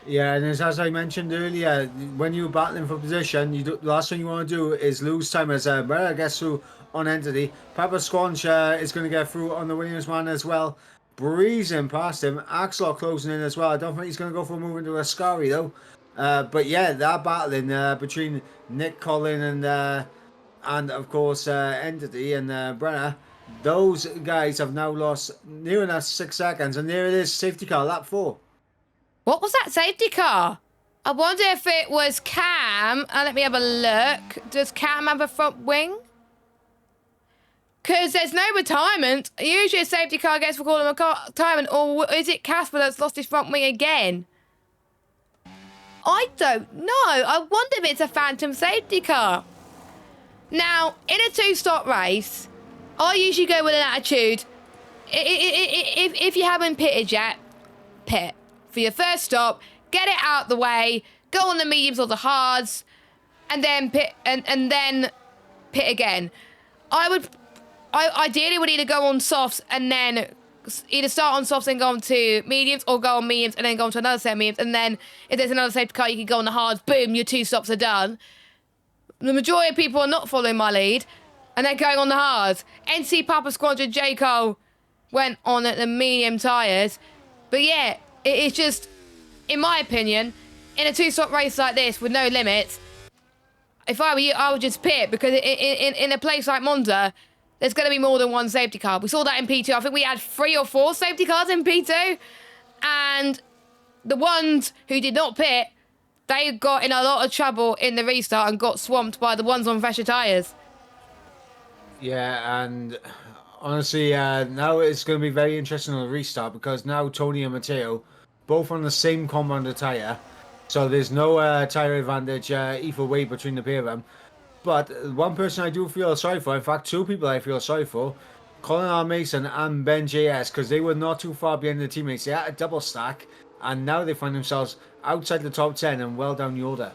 Yeah, and as I mentioned earlier, when you're battling for position, the last thing you want to do is lose time as Brera gets through on Entity. Papa Squanch is going to get through on the Williams man as well. Breezing past him. Axel closing in as well. I don't think he's going to go for a move into a Scary though. But yeah, that battling between Nick, Colin and of course Entity and Brenner. Those guys have now lost near enough 6 seconds, and there it is, safety car, lap 4. What was that safety car? I wonder if it was Cam. Let me have a look. Does Cam have a front wing? Because there's no retirement. Usually a safety car gets recalled on a retirement, or is it Casper that's lost his front wing again? I don't know. I wonder if it's a phantom safety car. Now, in a 2-stop race, I usually go with an attitude. If you haven't pitted yet, pit. For your first stop, get it out the way, go on the mediums or the hards, and then pit and then pit again. I ideally would either go on softs and then either start on softs and go on to mediums, or go on mediums and then go on to another set of mediums, and then if there's another safety car, you can go on the hards. Boom, your 2 stops are done. The majority of people are not following my lead, and they're going on the hards. NC Papa Squadron J. Cole went on at the medium tyres. But yeah, it's just, in my opinion, in a 2-stop race like this with no limits, if I were you, I would just pit, because in a place like Monza, there's going to be more than one safety car. We saw that in P2. I think we had 3 or 4 safety cars in P2. And the ones who did not pit, they got in a lot of trouble in the restart and got swamped by the ones on fresher tyres. Yeah, and honestly, now it's going to be very interesting on the restart, because now Tony and Matteo, both on the same compound tyre, so there's no tyre advantage either way between the pair of them. But one person I do feel sorry for, in fact 2 people I feel sorry for, Colin R. Mason and Ben JS, because they were not too far behind their teammates. They had a double stack, and now they find themselves outside the top 10 and well down the order.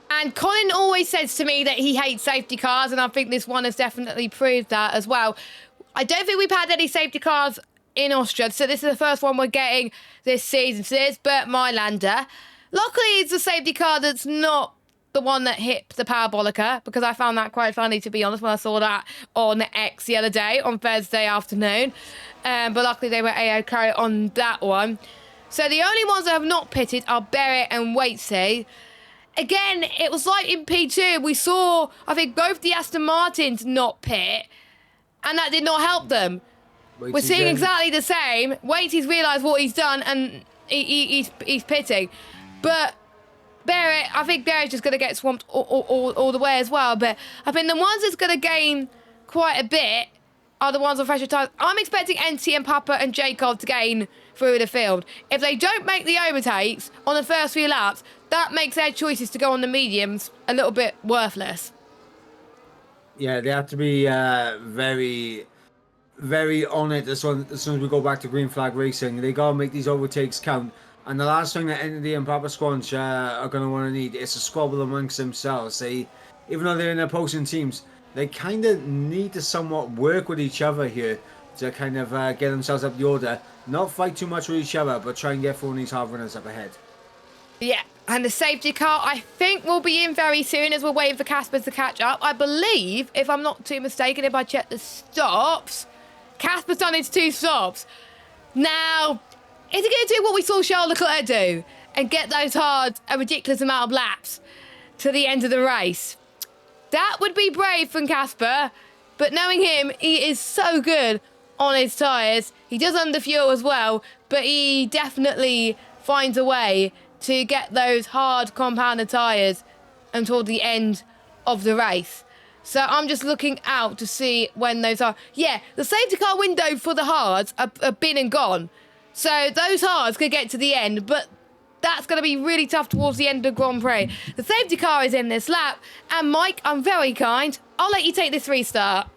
And Colin always says to me that he hates safety cars, and I think this one has definitely proved that as well. I don't think we've had any safety cars in Austria, so this is the first one we're getting this season. So there's Bert Mylander. Luckily, it's a safety car that's not the one that hit the Parabolica, because I found that quite funny, to be honest, when I saw that on X the other day, on Thursday afternoon. But luckily, they were A-OK on that one. So the only ones that have not pitted are Barrett and Waitsy. Again, it was like in P2, we saw, I think, both the Aston Martins not pit, and that did not help them. We're seeing exactly the same. Waitsy's realised what he's done, and he's pitting. But Barrett, I think Barrett's just going to get swamped all the way as well. But I think the ones that's going to gain quite a bit are the ones on fresher tyres. I'm expecting NT and Papa and Jacob to gain through the field. If they don't make the overtakes on the first few laps, that makes their choices to go on the mediums a little bit worthless. Yeah, they have to be very, very on it as soon as we go back to green flag racing. They got to make these overtakes count. And the last thing that Entity and Papa Squanch are going to want to need is a squabble amongst themselves. They, even though they're in opposing teams, they kind of need to somewhat work with each other here to kind of get themselves up the order. Not fight too much with each other, but try and get four of these hard runners up ahead. Yeah, and the safety car, I think, will be in very soon as we're waiting for Caspers to catch up. I believe, if I'm not too mistaken, if I check the stops, Casper's done his 2 stops. Now, is he going to do what we saw Charles Leclerc do and get those hard, a ridiculous amount of laps to the end of the race? That would be brave from Casper, but knowing him, he is so good on his tyres. He does underfuel as well, but he definitely finds a way to get those hard compounded tyres until the end of the race. So I'm just looking out to see when those are. Yeah, the safety car window for the hards are been and gone. So those hards could get to the end, but that's going to be really tough towards the end of Grand Prix. The safety car is in this lap, and Mike, I'm very kind. I'll let you take this restart.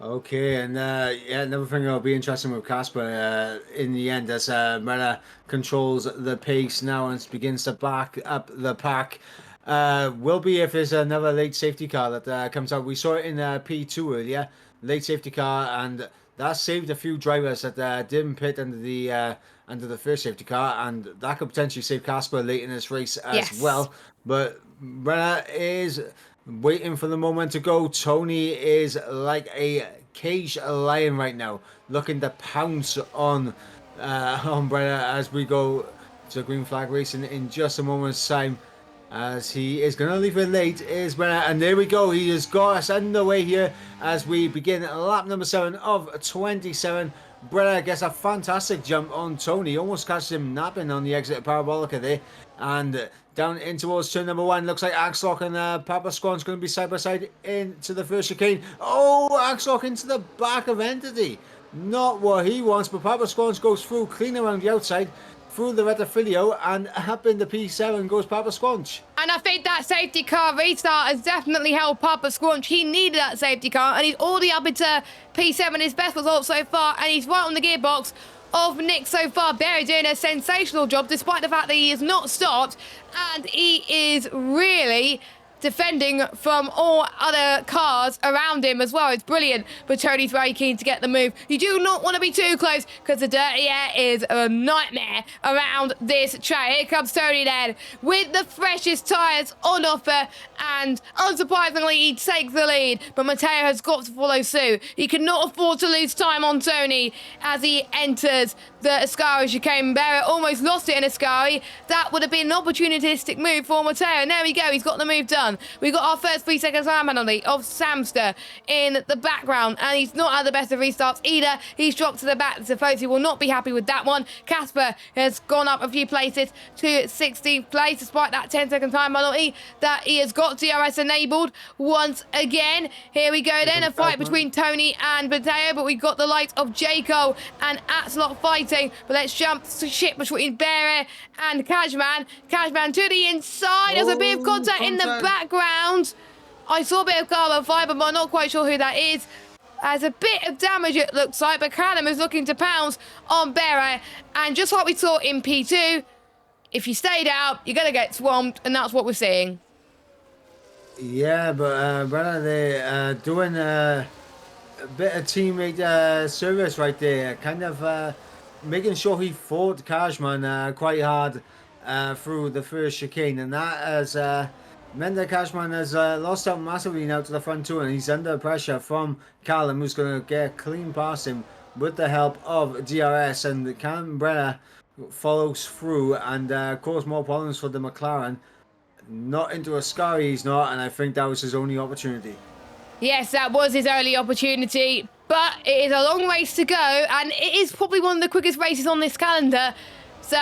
Okay, and yeah, another thing that'll be interesting with Casper in the end as Meta controls the pace now and begins to back up the pack. Will be if there's another late safety car that comes out. We saw it in P2 earlier, late safety car, and that saved a few drivers that didn't pit under the first safety car, and that could potentially save Casper late in this race as well. But Brenna is waiting for the moment to go. Tony is like a caged lion right now, looking to pounce on Brenna as we go to green flag racing in just a moment's time. As he is going to leave it late, is Brenna, and there we go. He has got us underway here as we begin lap number 7 of 27. Brenna gets a fantastic jump on Tony, almost catches him napping on the exit of Parabolica there, and down in towards turn number 1. Looks like Axlock and Papa Squan's going to be side by side into the first chicane. Oh, Axlock into the back of Entity. Not what he wants, but Papa Squan's goes through clean around the outside, through the Retafilio, and up in the P7 goes Papa Squanch. And I think that safety car restart has definitely helped Papa Squanch. He needed that safety car, and he's already up into P7, his best result so far, and he's right on the gearbox of Nick so far. Barry doing a sensational job, despite the fact that he has not stopped, and he is really defending from all other cars around him as well. It's brilliant, but Tony's very keen to get the move. You do not want to be too close because the dirty air is a nightmare around this track. Here comes Tony then with the freshest tyres on offer, and unsurprisingly he takes the lead, but Matteo has got to follow suit. He cannot afford to lose time on Tony as he enters the Ascari chicane. Barrett almost lost it in Ascari. That would have been an opportunistic move for Matteo, and there we go, he's got the move done. We got our first 3 seconds time penalty of Samster in the background, and he's not had the best of restarts either. He's dropped to the back, so folks, he will not be happy with that one. Casper has gone up a few places to 16th place, despite that 10-second time penalty that he has got DRS enabled once again. Here we go then, a fight between Tony and Mateo, but we've got the likes of Jaco and Atslot fighting. But let's jump to ship between Bere and Cashman. Cashman to the inside. There's a bit of contact in the background. I saw a bit of carbon fibre, but I'm not quite sure who that is. There's a bit of damage it looks like, but Callum is looking to pounce on Bere. And just like we saw in P2, if you stayed out, you're going to get swamped, and that's what we're seeing. Yeah, but Brenna, they're doing a bit of teammate service right there, kind of making sure he fought Cashman quite hard through the first chicane, and that has meant that Cashman has lost out massively now to the front two, and he's under pressure from Callum, who's going to get clean past him with the help of DRS, and Callum Brenner follows through and cause more problems for the McLaren. Not into Ascari, he's not, and I think that was his only opportunity. Yes, that was his only opportunity, but it is a long race to go, and it is probably one of the quickest races on this calendar, so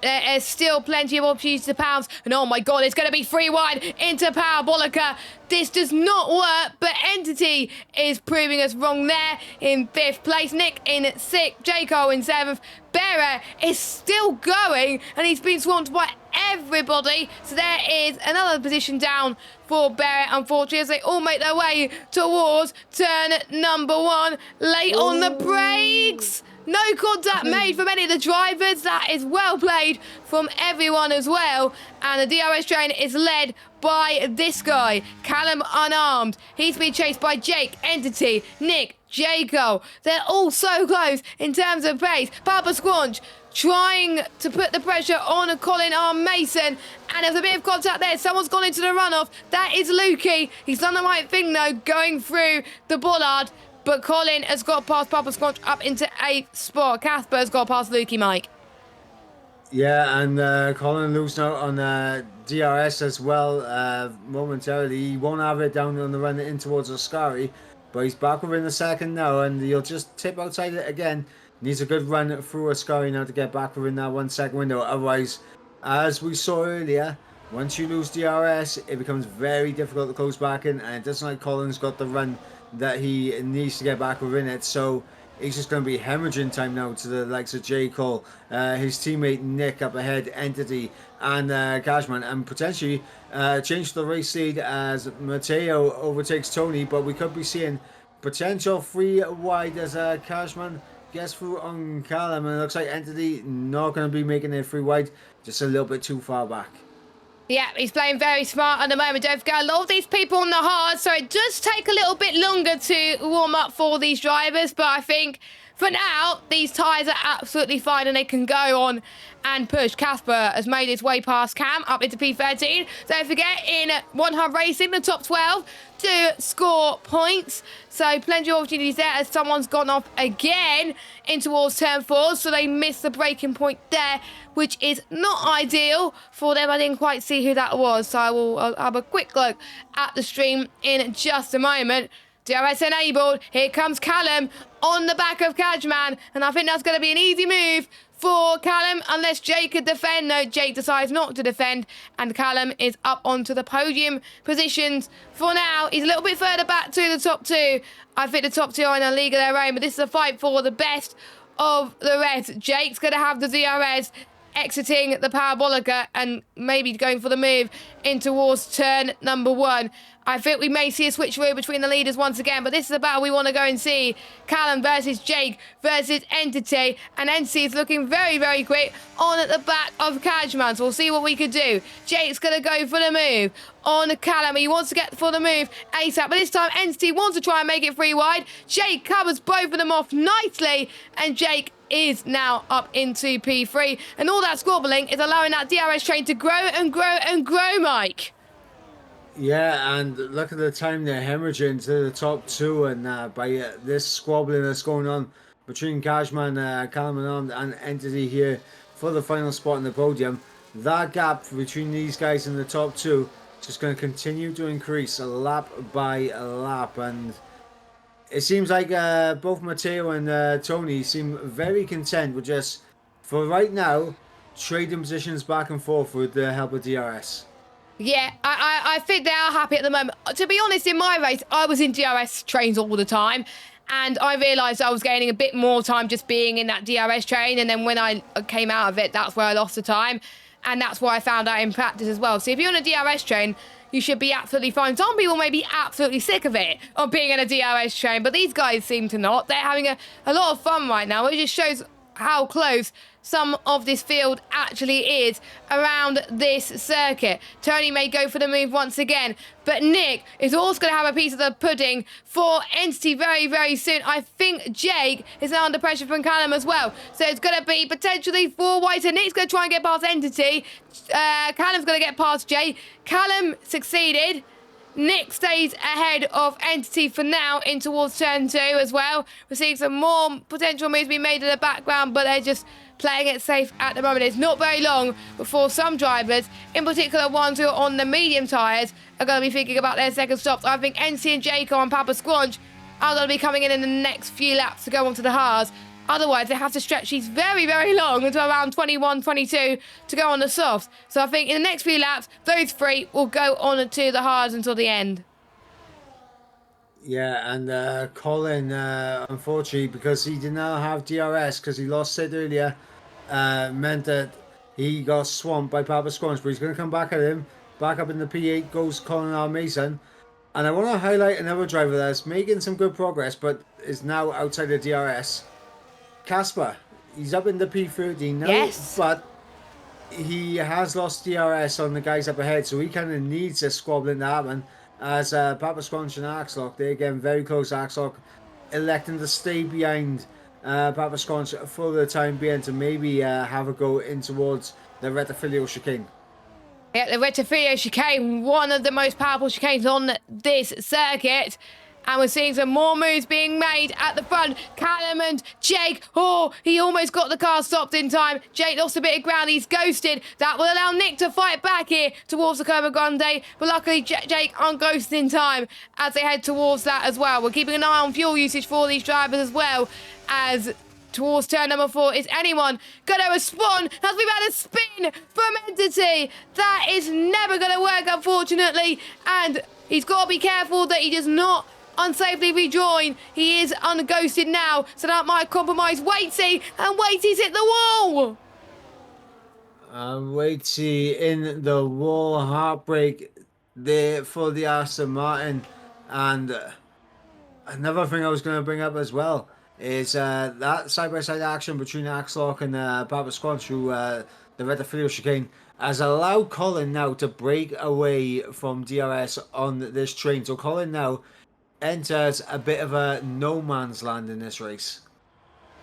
there is still plenty of opportunities to pounce, and oh my god, it's going to be free wide into Parabolica. This does not work, but Entity is proving us wrong there in 5th place. Nick in 6th, Jaco in 7th. Bere is still going, and he's been swamped by everybody. So there is another position down for Bere, unfortunately, as they all make their way towards turn number 1. Late on the brakes. No contact made from any of the drivers. That is well played from everyone as well. And the DRS train is led by this guy, Callum Unarmed. He's been chased by Jake, Entity, Nick, Jaco. They're all so close in terms of pace. Papa Squanch trying to put the pressure on Colin R. Mason. And there's a bit of contact there. Someone's gone into the runoff. That is Lukey. He's done the right thing, though, going through the bollard. But Colin has got past Papa Squanch up into 8th spot. Casper's got past Lukey, Mike. Yeah, and Colin losing out on DRS as well momentarily. He won't have it down on the run in towards Ascari, but he's back within a second now, and he'll just tip outside it again. Needs a good run through Ascari now to get back within that 1 second window. Otherwise, as we saw earlier, once you lose DRS, it becomes very difficult to close back in, and it doesn't like Colin's got the run that he needs to get back within it. So he's just going to be hemorrhaging time now to the likes of J. Cole, his teammate Nick up ahead, Entity, and Cashman, and potentially change the race lead as Matteo overtakes Tony. But we could be seeing potential 3 wide as Cashman gets through on Callum, and it looks like Entity not going to be making it 3 wide, just a little bit too far back. Yeah, he's playing very smart at the moment. Don't forget, a lot of these people on the hard, so it does take a little bit longer to warm up for these drivers. But I think for now, these tyres are absolutely fine and they can go on and push. Casper has made his way past Cam up into P13. Don't forget, in One Hub Racing, the top 12 do score points. So plenty of opportunities there as someone's gone off again in towards turn 4. So they missed the breaking point there, which is not ideal for them. I didn't quite see who that was, so I'll have a quick look at the stream in just a moment. DRS enabled. Here comes Callum on the back of Cashman, and I think that's going to be an easy move for Callum, unless Jake could defend. No, Jake decides not to defend, and Callum is up onto the podium positions for now. He's a little bit further back to the top 2. I think the top 2 are in a league of their own, but this is a fight for the best of the rest. Jake's going to have the DRS, exiting the Parabolica and maybe going for the move in towards turn number 1. I think we may see a switcheroo between the leaders once again, but this is a battle we want to go and see. Callum versus Jake versus Entity, and Entity is looking very, very quick on at the back of Cashman, so we'll see what we could do. Jake's going to go for the move on Callum. He wants to get for the move ASAP, but this time Entity wants to try and make it 3 wide. Jake covers both of them off nicely, and Jake is now up into P3, and all that squabbling is allowing that DRS train to grow and grow and grow, Mike. Yeah, and look at the time they're hemorrhaging to the top 2, and by this squabbling that's going on between Cashman, Callum and Entity here for the final spot in the podium, that gap between these guys in the top 2 is just going to continue to increase lap by lap, and it seems like both Matteo and Tony seem very content with just, for right now, trading positions back and forth with the help of DRS. Yeah, I think they are happy at the moment. To be honest, in my race, I was in DRS trains all the time, and I realised I was gaining a bit more time just being in that DRS train, and then when I came out of it, that's where I lost the time, and that's why I found out in practice as well. So if you're on a DRS train, you should be absolutely fine. Some people may be absolutely sick of it, of being in a DRS train, but these guys seem to not. They're having a lot of fun right now. It just shows how close some of this field actually is around this circuit. Tony may go for the move once again, but Nick is also going to have a piece of the pudding for Entity very, very soon. I think Jake is now under pressure from Callum as well. So it's going to be potentially 4 wide. So Nick's going to try and get past Entity. Callum's going to get past Jake. Callum succeeded. Nick stays ahead of Entity for now in towards turn 2 as well. We're seeing some more potential moves being made in the background, but they're just playing it safe at the moment. It's not very long before some drivers, in particular ones who are on the medium tyres, are going to be thinking about their second stops. I think Entity and Jaco and Papa Squanch are going to be coming in the next few laps to go onto the hards. Otherwise, they have to stretch these very, very long until around 21, 22 to go on the softs. So I think in the next few laps, those 3 will go on to the hards until the end. Yeah, and Colin, unfortunately, because he did not have DRS, because he lost Sid earlier, meant that he got swamped by Papa Squanch, but he's going to come back at him. Back up in the P8 goes Colin R. Mason. And I want to highlight another driver that's making some good progress, but is now outside of DRS. Casper, he's up in the P13 now, yes, but he has lost DRS on the guys up ahead, so he kind of needs a squabbling to happen. As Papa Squanch and Axlock, they're getting very close. Axlock electing to stay behind Papa Squanch for the time being to maybe have a go in towards the Retifilio chicane. Yeah, the Retifilio chicane, one of the most powerful chicanes on this circuit. And we're seeing some more moves being made at the front. Callum and Jake. Oh, he almost got the car stopped in time. Jake lost a bit of ground. He's ghosted. That will allow Nick to fight back here towards the Curva Grande. But luckily, Jake unghosted in time as they head towards that as well. We're keeping an eye on fuel usage for these drivers as well as towards turn number 4. Is anyone going to respond as we've had a spin from Entity? That is never going to work, unfortunately. And he's got to be careful that he does not unsafely rejoin. He is unghosted now, so that might compromise Waitsy, and Waity's hit the wall. Waitsy in the wall, heartbreak there for the Aston Martin. And another thing I was going to bring up as well is that side-by-side action between Axlock and Baba Squad through the red field chicane has allowed Colin now to break away from DRS on this train. So Colin now enters a bit of a no man's land in this race.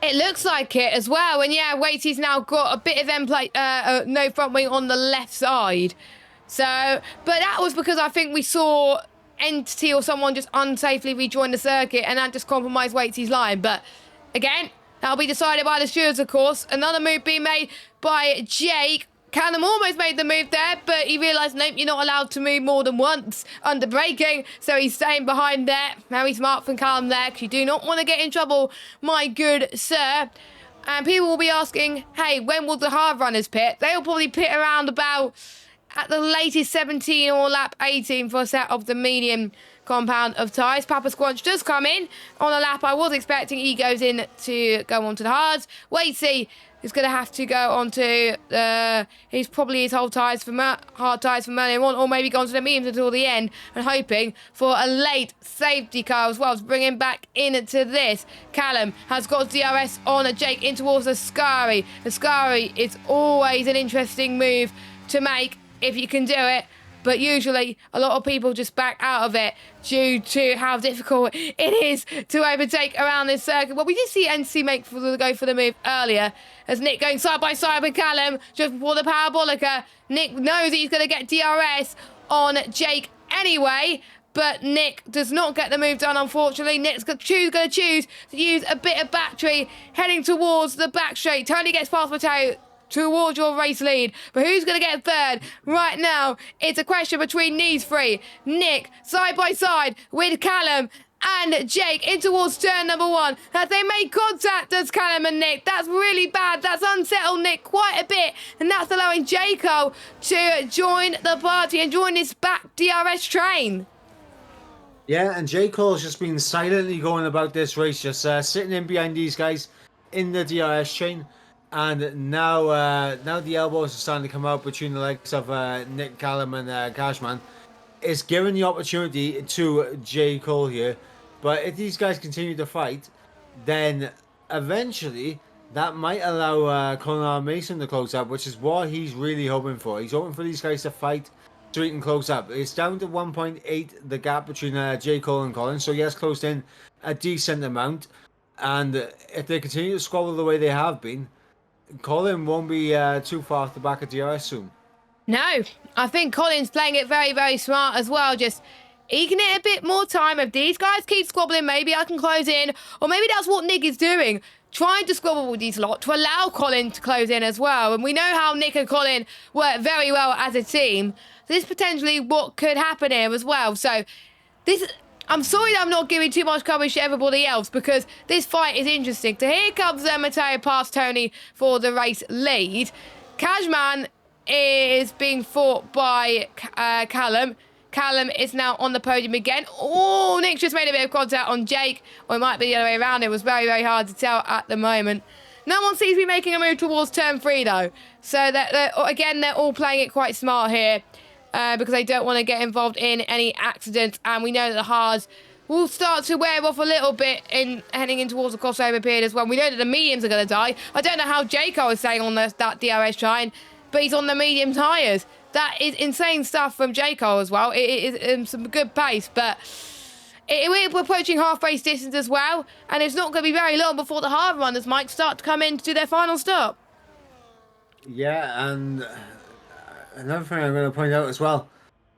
It looks like it as well. And yeah, Waity's now got a bit of no front wing on the left side. So, but that was because I think we saw Entity or someone just unsafely rejoin the circuit and that just compromised Waity's line. But again, that'll be decided by the stewards, of course. Another move being made by Jake. Callum almost made the move there, but he realised, nope, you're not allowed to move more than once under braking, so he's staying behind there. Very smart from Callum there, because you do not want to get in trouble, my good sir. And people will be asking, hey, when will the hard runners pit? They'll probably pit around about, at the latest, 17 or lap 18 for a set of the medium compound of tyres. Papa Squanch does come in on a lap I was expecting. He goes in to go on to the hards. Waitsy is going to have to go on to his hard tyres from earlier on, or maybe go on to the mediums until the end, and hoping for a late safety car as well to bring him back into this. Callum has got DRS on Jake in towards the Ascari. The Ascari is always an interesting move to make if you can do it, but usually a lot of people just back out of it due to how difficult it is to overtake around this circuit. Well, we did see NC go for the move earlier, as Nick going side by side with Callum just before the Parabolica. Nick knows he's going to get DRS on Jake anyway, but Nick does not get the move done, unfortunately. Nick's going to choose to use a bit of battery heading towards the back straight. Tony gets past Matteo towards your race lead, but who's going to get third? Right now, it's a question between these three. Nick, side by side with Callum and Jake in towards turn number 1. As they make contact, does Callum and Nick. That's really bad. That's unsettled Nick quite a bit, and that's allowing Jaco to join the party and join this back DRS train. Yeah, and J. Cole's just been silently going about this race, just sitting in behind these guys in the DRS train. And now the elbows are starting to come out between the legs of Nick, Callum, and Cashman. It's giving the opportunity to J. Cole here. But if these guys continue to fight, then eventually that might allow Conor Mason to close up, which is what he's really hoping for. He's hoping for these guys to fight so he can close up. It's down to 1.8, the gap between J. Cole and Colin. So he has closed in a decent amount. And if they continue to squabble the way they have been, Colin won't be too far off the back of DRS soon. No, I think Colin's playing it very, very smart as well. Just eking it a bit more time. If these guys keep squabbling, maybe I can close in. Or maybe that's what Nick is doing, trying to squabble with these lot to allow Colin to close in as well. And we know how Nick and Colin work very well as a team. So this is potentially what could happen here as well. So this... I'm sorry that I'm not giving too much coverage to everybody else, because this fight is interesting. So here comes Matteo past Tony for the race lead. Cashman is being fought by Callum. Callum is now on the podium again. Oh, Nick just made a bit of contact on Jake. Or it might be the other way around. It was very, very hard to tell at the moment. No one seems to be making a move towards turn 3, though. So, again, they're all playing it quite smart here. Because they don't want to get involved in any accidents, and we know that the hards will start to wear off a little bit in heading in towards the crossover period as well. We know that the mediums are going to die. I don't know how Jaco is saying on that DRS train, but he's on the medium tyres. That is insane stuff from Jaco as well. It is some good pace, but we're approaching half race distance as well, and it's not going to be very long before the hard runners might start to come in to do their final stop. Yeah, and another thing I'm going to point out as well,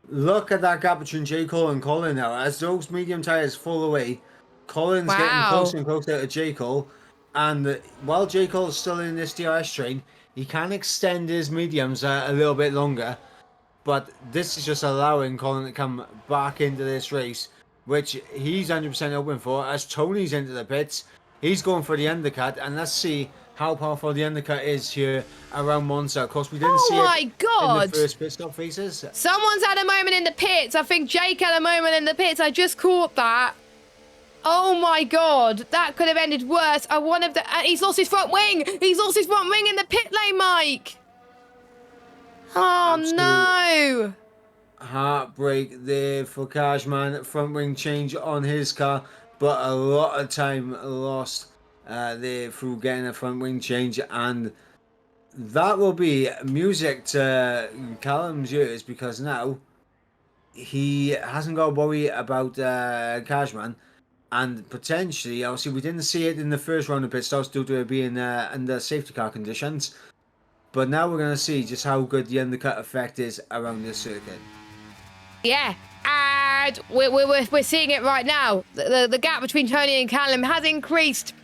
look at that gap between J. Cole and Colin now. As those medium tyres fall away, Colin's getting closer and closer to J. Cole. And while J. Cole is still in this DRS train, he can extend his mediums a little bit longer. But this is just allowing Colin to come back into this race, which he's 100% open for. As Tony's into the pits, he's going for the undercut. And let's see how powerful the undercut is here around Monza. Of course, we didn't see it in the first pit stop phases. Someone's had a moment in the pits. I think Jake had a moment in the pits. I just caught that. Oh my God, that could have ended worse. I wonder if he's lost his front wing. He's lost his front wing in the pit lane, Mike. Oh no. Heartbreak there for Cashman. Front wing change on his car, but a lot of time lost there through getting a front wing change, and that will be music to Callum's ears because now he hasn't got to worry about Cashman. And potentially, obviously, we didn't see it in the first round of pit stops due to it being under safety car conditions. But now we're going to see just how good the undercut effect is around this circuit. Yeah, and we're seeing it right now. The gap between Tony and Callum has increased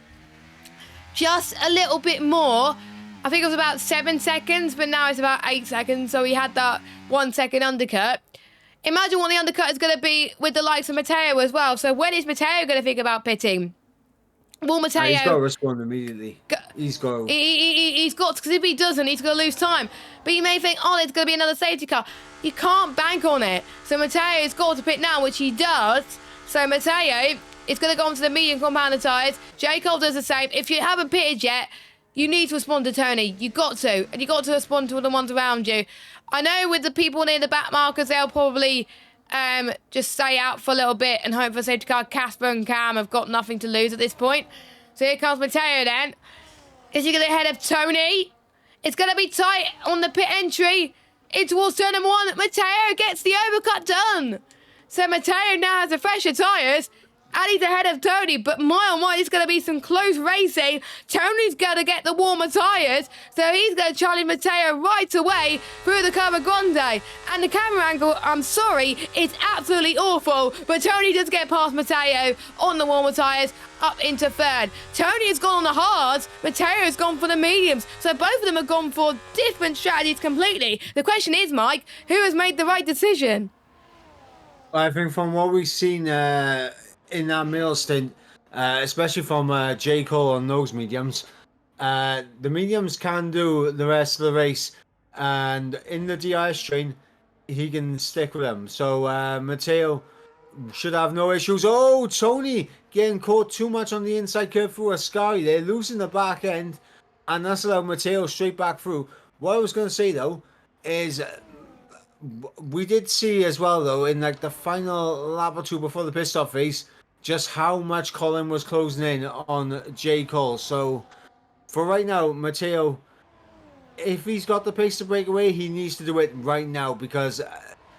just a little bit more. I think it was about 7 seconds, but now it's about 8 seconds. So he had that 1 second undercut. Imagine what the undercut is going to be with the likes of Matteo as well. So when is Matteo going to think about pitting? Will Matteo... He's got to respond immediately. He's got to... He's got to, because if he doesn't, he's going to lose time. But you may think, oh, there's going to be another safety car. You can't bank on it. So Matteo's got to pit now, which he does. So Matteo is going to go onto the medium compounder tyres. J. Cole does the same. If you haven't pitted yet, you need to respond to Tony. You got to. And you got to respond to the ones around you. I know with the people near the back markers, they'll probably just stay out for a little bit and hope for safety car. Casper and Cam have got nothing to lose at this point. So here comes Matteo then. Is he going to head of Tony? It's going to be tight on the pit entry. In towards turn number 1. Matteo gets the overcut done. So Matteo now has the fresher tyres. And he's ahead of Tony, but my oh my, it's going to be some close racing. Tony's going to get the warmer tyres, so he's going to challenge Matteo right away through the Curva Grande. And the camera angle, I'm sorry, it's absolutely awful, but Tony does get past Matteo on the warmer tyres up into third. Tony has gone on the hards, Matteo has gone for the mediums, so both of them have gone for different strategies completely. The question is, Mike, who has made the right decision? I think from what we've seen... in that middle stint, especially from J. Cole on those mediums, the mediums can do the rest of the race, and in the DRS train, he can stick with them. So Matteo should have no issues. Oh, Tony getting caught too much on the inside curve through a Scary. They're losing the back end, and that's allowed Matteo straight back through. What I was going to say, though, is... we did see as well, though, in like the final lap or two before the pit stop phase, just how much Colin was closing in on J. Cole. So for right now, Matteo, if he's got the pace to break away, he needs to do it right now, because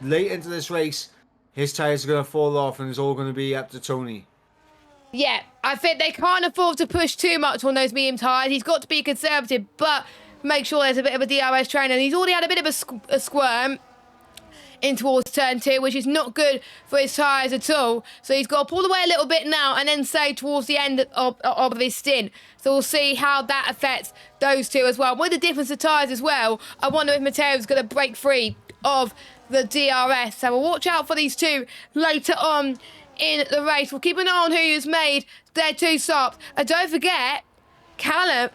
late into this race, his tyres are going to fall off and it's all going to be up to Tony. Yeah, I think they can't afford to push too much on those medium tyres. He's got to be conservative, but make sure there's a bit of a DRS train, and he's already had a bit of a squirm in towards turn 2, which is not good for his tyres at all. So he's got to pull away a little bit now and then say towards the end of this stint. So we'll see how that affects those two as well. With the difference of tyres as well, I wonder if Matteo's going to break free of the DRS. So we'll watch out for these two later on in the race. We'll keep an eye on who's made their 2 stops. And don't forget, Casper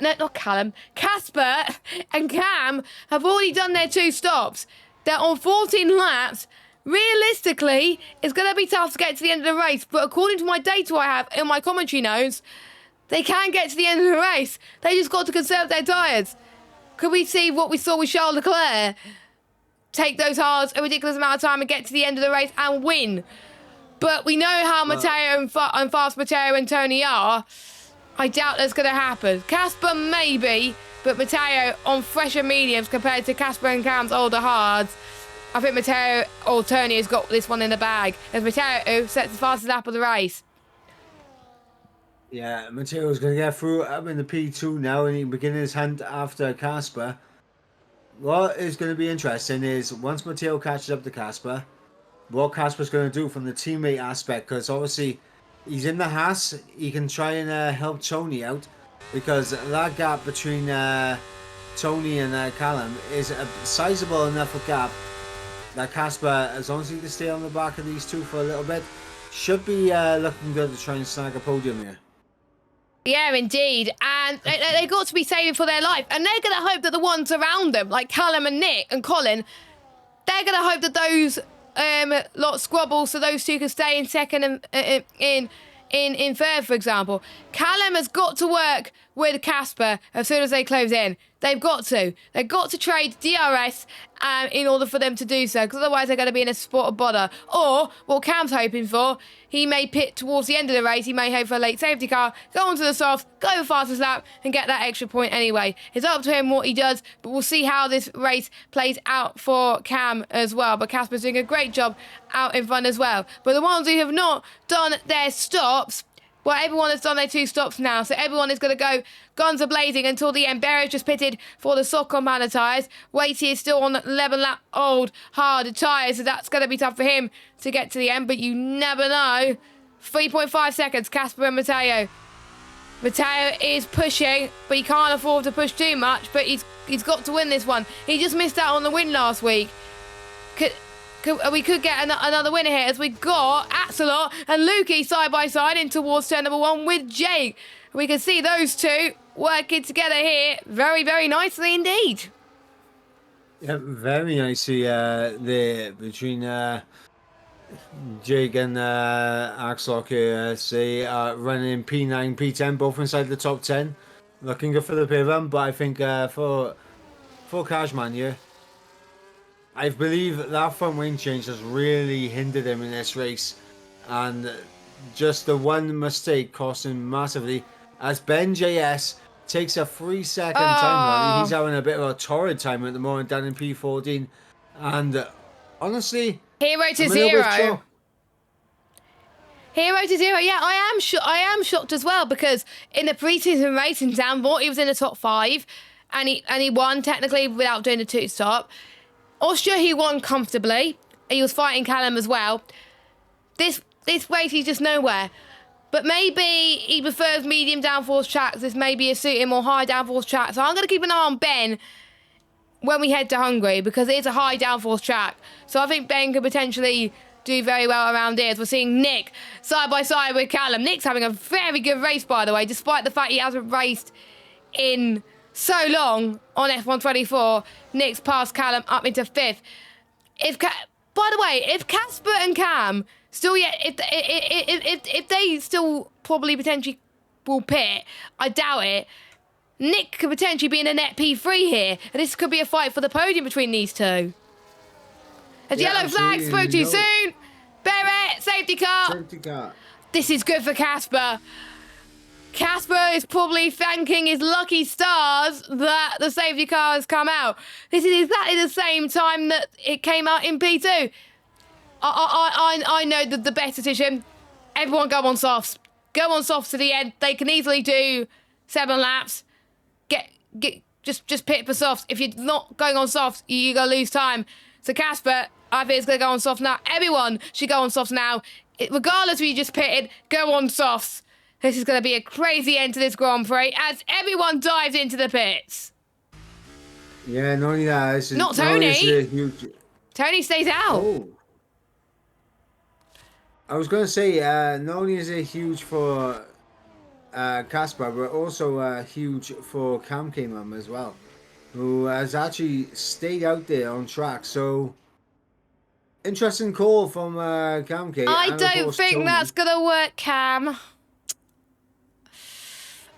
and Cam have already done their 2 stops. They're on 14 laps. Realistically, it's going to be tough to get to the end of the race, but according to my data I have in my commentary notes, they can get to the end of the race. They just got to conserve their tyres. Could we see what we saw with Charles Leclerc? Take those hards a ridiculous amount of time and get to the end of the race and win. But we know how Matteo and Fast Matteo and Tony are. I doubt that's going to happen. Casper maybe, but Matteo on fresher mediums compared to Casper and Cam's older hards. I think Matteo or Tony has got this one in the bag, as Matteo sets the fastest lap of the race. Yeah, Matteo's going to get through up in the P2 now, and he can begin his hunt after Casper. What is going to be interesting is once Matteo catches up to Casper, what Casper's going to do from the teammate aspect, because obviously he's in the Haas, he can try and help Tony out, because that gap between Tony and Callum is a sizable enough a gap that Casper, as long as he can stay on the back of these two for a little bit, should be looking good to try and snag a podium here. Yeah, indeed. And they've got to be saving for their life. And they're going to hope that the ones around them, like Callum and Nick and Colin, they're going to hope that those lot squabble so those two can stay in second and in in third, for example. Callum has got to work with Casper as soon as they close in. They've got to. They've got to trade DRS in order for them to do so, because otherwise they're going to be in a spot of bother. Or, what Cam's hoping for, he may pit towards the end of the race, he may hope for a late safety car, go onto the softs, go the fastest lap, and get that extra point anyway. It's up to him what he does, but we'll see how this race plays out for Cam as well. But Casper's doing a great job out in front as well. But the ones who have not done their stops, well, everyone has done their 2 stops now, so everyone is going to go guns a-blazing until the end. Barrett's just pitted for the soft compounder tyres. Waity is still on 11-lap old hard tyres, so that's going to be tough for him to get to the end, but you never know. 3.5 seconds, Casper and Matteo. Matteo is pushing, but he can't afford to push too much, but he's got to win this one. He just missed out on the win last week. We could get another winner here, as we got Axelot and Lukey side by side in towards turn number 1 with Jake. We can see those two working together here very, very nicely indeed. Yeah, very nicely there between Jake and Axelot here. They are running P9, P10, both inside the top 10. Looking good for the pay run, but I think for Cashman here, I believe that front wing change has really hindered him in this race, and just the one mistake cost him massively, as Ben JS takes a 3-second time. He's having a bit of a torrid time at the moment down in P14, and honestly, Hero to zero. Hero to zero. Yeah, I am shocked as well, because in the pre-season race in Zandvoort, he was in the top 5, and he won technically without doing the 2-stop. Austria, he won comfortably. He was fighting Callum as well. This race, he's just nowhere. But maybe he prefers medium downforce tracks. This may be a suit him, or high downforce track. So I'm going to keep an eye on Ben when we head to Hungary, because it is a high downforce track. So I think Ben could potentially do very well around here, as we're seeing Nick side by side with Callum. Nick's having a very good race, by the way, despite the fact he hasn't raced in so long on F124. Nick's passed Callum up into 5th. By the way, if Casper and Cam still if they still probably potentially will pit, I doubt it. Nick could potentially be in a net P3 here, and this could be a fight for the podium between these two. As yellow flag spoke too soon. Barrett, safety car. Safety car. This is good for Casper. Casper is probably thanking his lucky stars that the safety car has come out. This is exactly the same time that it came out in P2. I know that the best decision. Everyone go on softs. Go on softs to the end. They can easily do 7 laps. Just pit for softs. If you're not going on softs, you're going to lose time. So Casper, I think, is going to go on softs now. Everyone should go on softs now. Regardless if you just pitted, go on softs. This is going to be a crazy end to this Grand Prix as everyone dives into the pits. Yeah, not only that. Not Tony. Huge... Tony stays out. Oh. I was going to say, not only is it huge for Casper, but also huge for Cam K-Mum as well, who has actually stayed out there on track. So, interesting call from Cam K. I don't think Tony. That's going to work, Cam.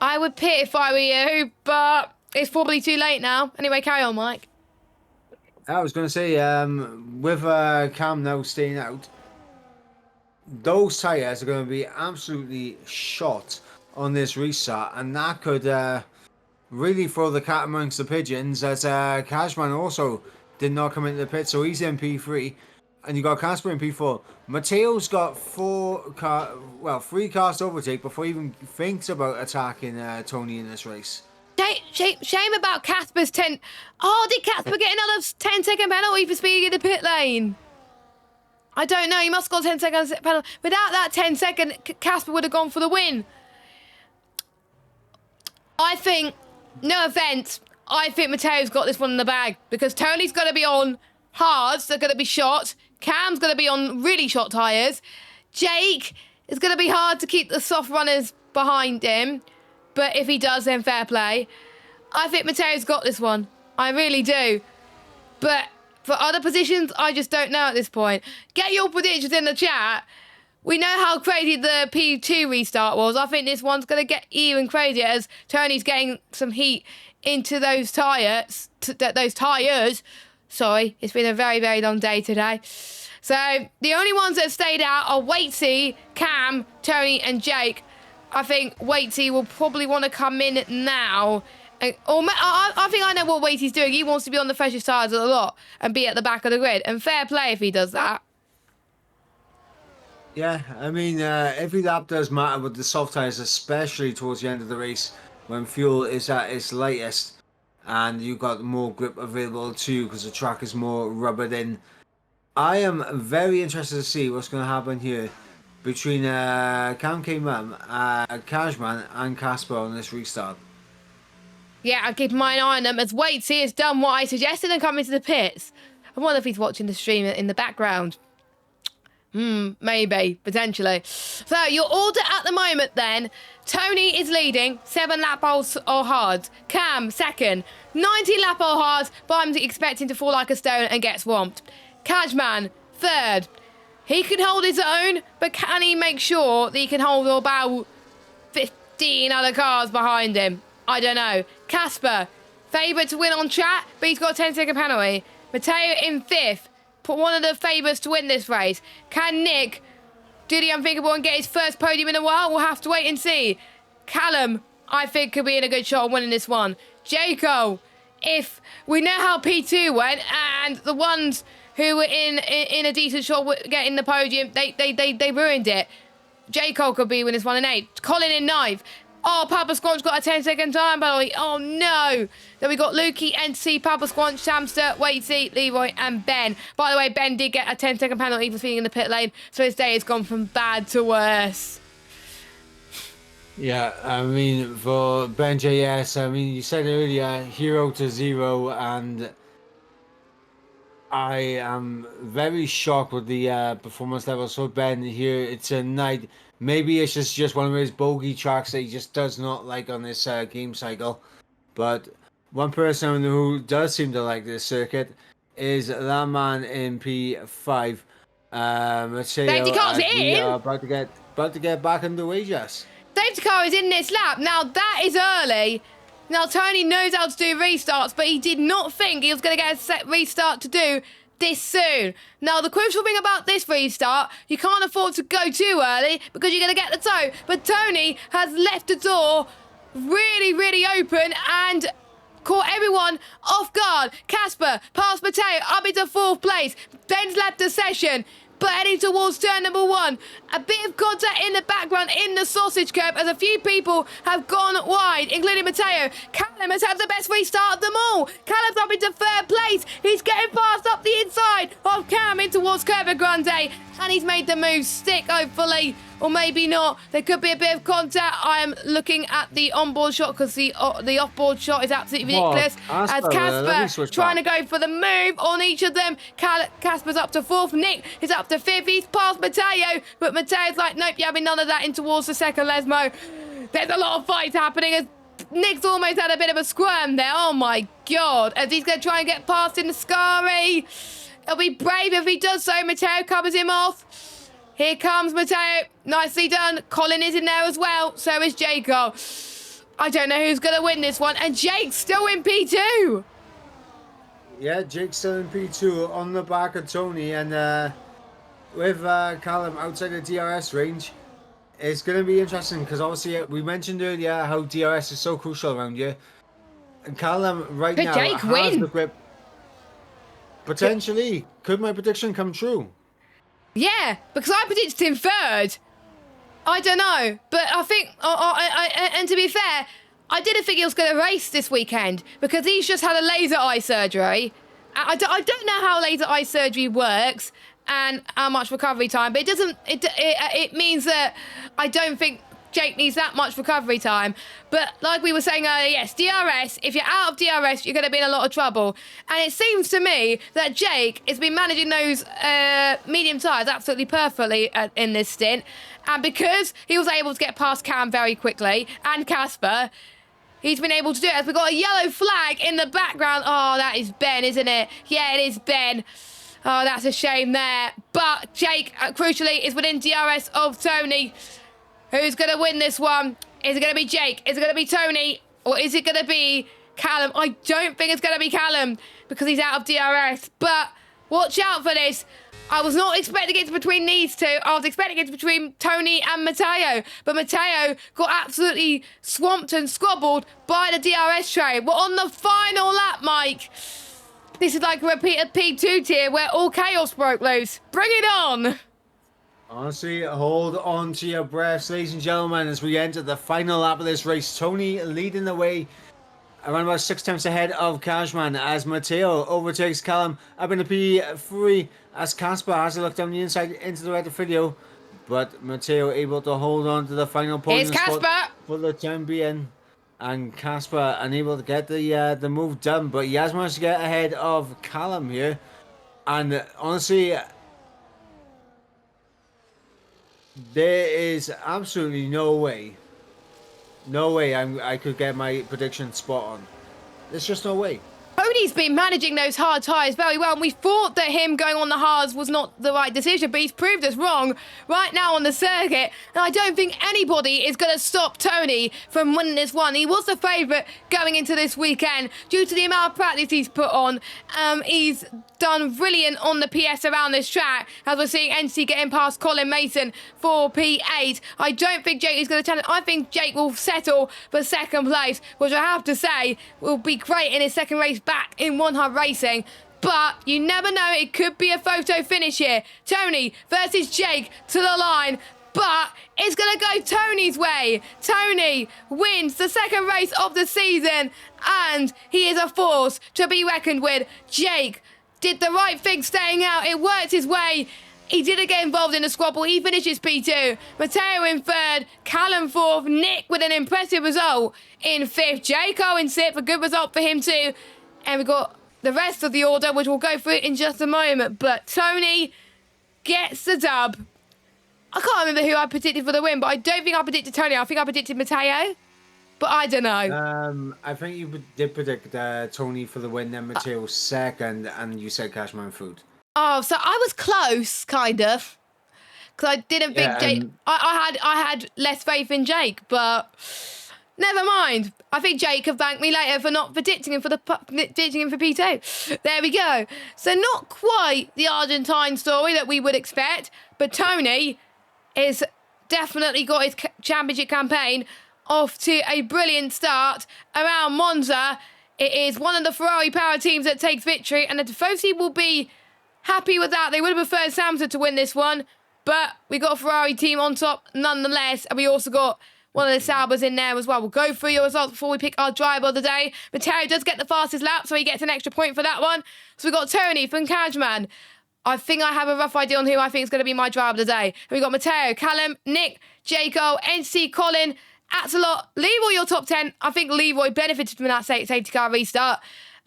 I would pit if I were you, but it's probably too late now. Anyway, carry on, Mike. I was going to say, with Cam now staying out, those tyres are going to be absolutely shot on this restart, and that could really throw the cat amongst the pigeons, as Cashman also did not come into the pit, so he's in P3, and you got Casper in P4. Matteo's got 3 cars to overtake before he even thinks about attacking Tony in this race. Shame about Casper's 10. Oh, did Casper get another 10-second penalty for speeding in the pit lane? I don't know. He must have got a 10-second penalty. Without that 10-second, Casper would have gone for the win. I think, no offence, I think Matteo's got this one in the bag, because Tony's going to be on hards. They're going to be shot. Cam's going to be on really shot tyres. Jake is going to be hard to keep the soft runners behind him. But if he does, then fair play. I think Matteo's got this one. I really do. But for other positions, I just don't know at this point. Get your predictions in the chat. we know how crazy the P2 restart was. I think this one's going to get even crazier as Tony's getting some heat into those tyres. Sorry, it's been a very, very long day today. So the only ones that have stayed out are Waitsy, Cam, Tony and Jake. I think Waitsy will probably want to come in now. I think I know what Waitsy's doing. He wants to be on the freshest tyres a lot and be at the back of the grid. And fair play if he does that. Yeah, I mean, every lap does matter with the soft tyres, especially towards the end of the race when fuel is at its lightest and you've got more grip available too because the track is more rubbered in. I am very interested to see what's going to happen here between Cam K-Mum, Cashman and Casper on this restart. Yeah, I'll keep my eye on them as Waitsy has done what I suggested and come into the pits. I wonder if he's watching the stream in the background. Maybe, potentially. So, your order at the moment then. Tony is leading, 7 lap holes or hards. Cam, second, 90 lap hole hards, but I'm expecting to fall like a stone and get swamped. Cashman, third. He can hold his own, but can he make sure that he can hold about 15 other cars behind him? I don't know. Casper, favourite to win on track, but he's got a 10-second penalty. Matteo in 5th. Put one of the favourites to win this race. Can Nick do the unthinkable and get his first podium in a while? We'll have to wait and see. Callum, I think, could be in a good shot of winning this one. Jaco, if we know how P2 went and the ones who were in a decent shot getting the podium, they ruined it. Jaco could be winning this one in 8th. Colin in 9th. Oh, Papa Squanch got a 10-second time penalty. Oh, no. Then we got Lukey, NC, Papa Squanch, Samster, Waitsy, Leroy, and Ben. By the way, Ben did get a 10-second penalty for being in the pit lane, so his day has gone from bad to worse. Yeah, I mean, for Ben JS, I mean, you said earlier, 0 to 0, and I am very shocked with the performance level. So Ben here, it's a night. Maybe it's just one of his bogey tracks that he just does not like on this game cycle. But one person who does seem to like this circuit is that man in P5. Safety car's in. About to get back underway, Jess. Safety car is in this lap. Now that is early. Now Tony knows how to do restarts, but he did not think he was going to get a set restart to do this soon. Now, the crucial thing about this restart, you can't afford to go too early because you're going to get the tow. But Tony has left the door really, really open and caught everyone off guard. Casper past Matteo up into 4th place. Ben's left the session, but heading towards turn number 1. A bit of contact in the background in the sausage curb as a few people have gone wide, including Matteo. Callum has had the best restart of them all. Callum's up into 3rd place. He's getting past up the inside of Cam in towards Curva Grande, and he's made the move stick, hopefully. Or maybe not. There could be a bit of contact. I am looking at the onboard shot because the offboard shot is absolutely ridiculous. As Casper trying to go for the move on each of them. Casper's up to 4th. Nick is up to 5th. He's past Matteo, but Matteo's like, nope, you're having none of that in towards the 2nd Lesmo. There's a lot of fights happening as Nick's almost had a bit of a squirm there. Oh my God. As he's going to try and get past in the Scary. He'll be brave if he does so. Matteo covers him off. Here comes Matteo. Nicely done. Colin is in there as well. So is Jacob. I don't know who's going to win this one. And Jake's still in P2. Yeah, Jake's still in P2 on the back of Tony. And with Callum outside the DRS range, it's going to be interesting because obviously we mentioned earlier how DRS is so crucial around here. And Callum right now Jake has win? the grip. Potentially. Could my prediction come true? Yeah, because I predicted him 3rd. I don't know, but I think, and to be fair, I didn't think he was going to race this weekend because he's just had a laser eye surgery. I don't know how laser eye surgery works and how much recovery time, but it means that I don't think Jake needs that much recovery time. But like we were saying earlier, yes, DRS, if you're out of DRS, you're going to be in a lot of trouble. And it seems to me that Jake has been managing those medium tyres absolutely perfectly in this stint. And because he was able to get past Cam very quickly and Casper, he's been able to do it. As we've got a yellow flag in the background. Oh, that is Ben, isn't it? Yeah, it is Ben. Oh, that's a shame there. But Jake, crucially, is within DRS of Tony. Who's going to win this one? Is it going to be Jake? Is it going to be Tony? Or is it going to be Callum? I don't think it's going to be Callum because he's out of DRS. But watch out for this. I was not expecting it between these two. I was expecting it between Tony and Matteo. But Matteo got absolutely swamped and squabbled by the DRS train. We're on the final lap, Mike. This is like a repeat of P2 tier where all chaos broke loose. Bring it on. Honestly, hold on to your breaths, ladies and gentlemen, as we enter the final lap of this race. Tony leading the way around about 6 tenths ahead of Cashman as Matteo overtakes Callum up in the P3 as Casper has a look down the inside into the red video. But Matteo able to hold on to the final podium spot for the time being. And Casper unable to get the move done, but he has managed to get ahead of Callum here. And honestly, there is absolutely no way I could get my prediction spot on. There's just no way. Tony's been managing those hard tyres very well, and we thought that him going on the hards was not the right decision, but he's proved us wrong right now on the circuit, and I don't think anybody is going to stop Tony from winning this one. He was the favourite going into this weekend due to the amount of practice he's put on. He's done brilliant on the PS around this track, as we're seeing NC getting past Colin Mason for P8. I don't think Jake is going to challenge. I think Jake will settle for second place, which I have to say will be great in his second race back in One Hub Racing. But you never know, it could be a photo finish here. Tony versus Jake to the line. But it's going to go Tony's way. Tony wins the second race of the season, and he is a force to be reckoned with. Jake did the right thing staying out. It worked his way. He didn't get involved in the squabble. He finishes P2. Matteo in third. Callum fourth. Nick with an impressive result in fifth. Jaco in sixth. A good result for him too. And we've got the rest of the order, which we'll go through in just a moment. But Tony gets the dub. I can't remember who I predicted for the win, but I don't think I predicted Tony. I think I predicted Matteo. But I don't know. I think you did predict Tony for the win, then Matteo second, and you said Cashman food. Oh, so I was close, kind of, because I didn't think Jake. I had less faith in Jake, but never mind. I think Jake could thank me later for not predicting him for P2. There we go. So not quite the Argentine story that we would expect, but Tony is definitely got his championship campaign off to a brilliant start around Monza. It is one of the Ferrari power teams that takes victory, and the Tifosi will be happy with that. They would have preferred Samson to win this one, but we got a Ferrari team on top nonetheless, and we also got one of the Saubers in there as well. We'll go through your results before we pick our driver of the day. Matteo does get the fastest lap, so he gets an extra point for that one. So we got Tony from Cashman. I think I have a rough idea on who I think is going to be my driver of the day. And we got Matteo, Callum, Nick, Jaco, NC, Colin, Axelot, Leroy, your top 10. I think Leroy benefited from that safety car restart,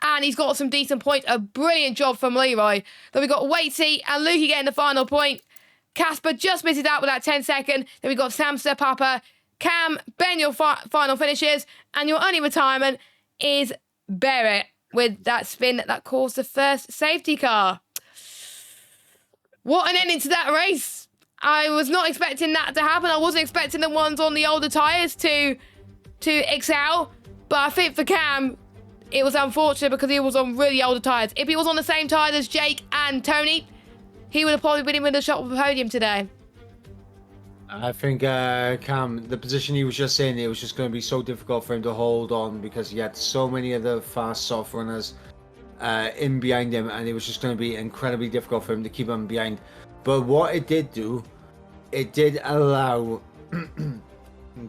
and he's got some decent points. A brilliant job from Leroy. Then we got Waitsy and Lukey getting the final point. Casper just misses out with that 10-second. Then we got Samster, Papa, Cam, Ben, your final finishes, and your only retirement is Barrett with that spin that caused the first safety car. What an ending to that race. I was not expecting that to happen. I wasn't expecting the ones on the older tyres to excel. But I think for Cam, it was unfortunate because he was on really older tyres. If he was on the same tyres as Jake and Tony, he would have probably been in the shot for the podium today. I think Cam, the position he was just in, it was just going to be so difficult for him to hold on because he had so many of the fast soft runners in behind him, and it was just going to be incredibly difficult for him to keep him behind. But what it did do, it did allow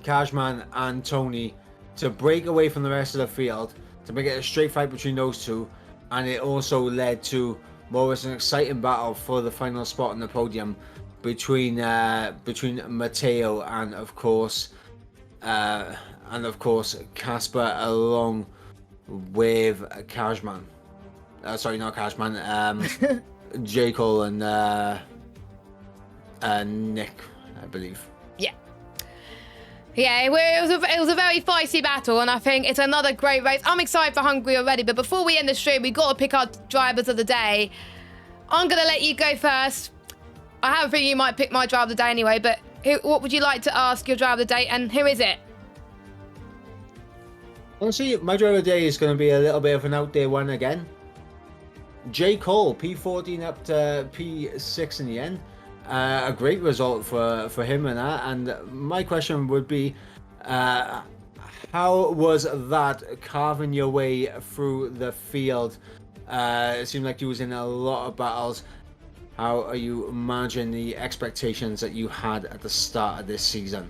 Cashman and Tony to break away from the rest of the field, to make it a straight fight between those two, and it also led to more of an exciting battle for the final spot on the podium between Matteo and of course Casper, along with Cashman. Sorry, not Cashman. J. Cole and Nick, I believe. Yeah, it was a very feisty battle, and I think it's another great race. I'm excited for Hungary already, but before we end the stream, we've got to pick our drivers of the day. I'm going to let you go first. I have a feeling you might pick my driver of the day anyway, but what would you like to ask your driver of the day, and who is it? Honestly, my driver of the day is going to be a little bit of an out there one again. J. Cole, P14 up to P6 in the end. A great result for him and that. And my question would be, how was that carving your way through the field? It seemed like you was in a lot of battles. How are you managing the expectations that you had at the start of this season?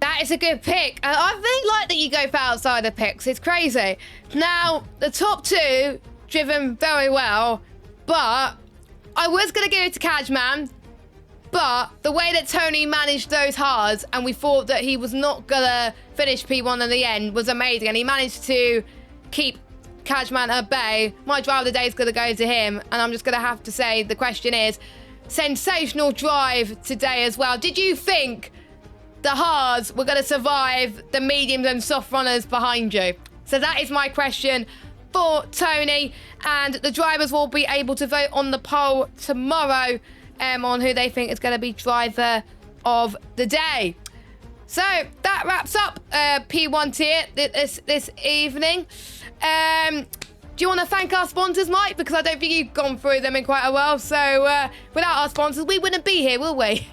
That is a good pick. I really like that you go for outsider picks. It's crazy. Now, the top two, driven very well, but I was going to give it to Cajman, but the way that Tony managed those hards and we thought that he was not going to finish P1 in the end was amazing, and he managed to keep Cajman at bay. My drive of the day is going to go to him, and I'm just going to have to say the question is, sensational drive today as well. Did you think the hards were going to survive the mediums and soft runners behind you? So that is my question for Tony, and the drivers will be able to vote on the poll tomorrow on who they think is going to be driver of the day. So that wraps up P1 tier this evening. Do you want to thank our sponsors, Mike? Because I don't think you've gone through them in quite a while. So without our sponsors, we wouldn't be here, will we?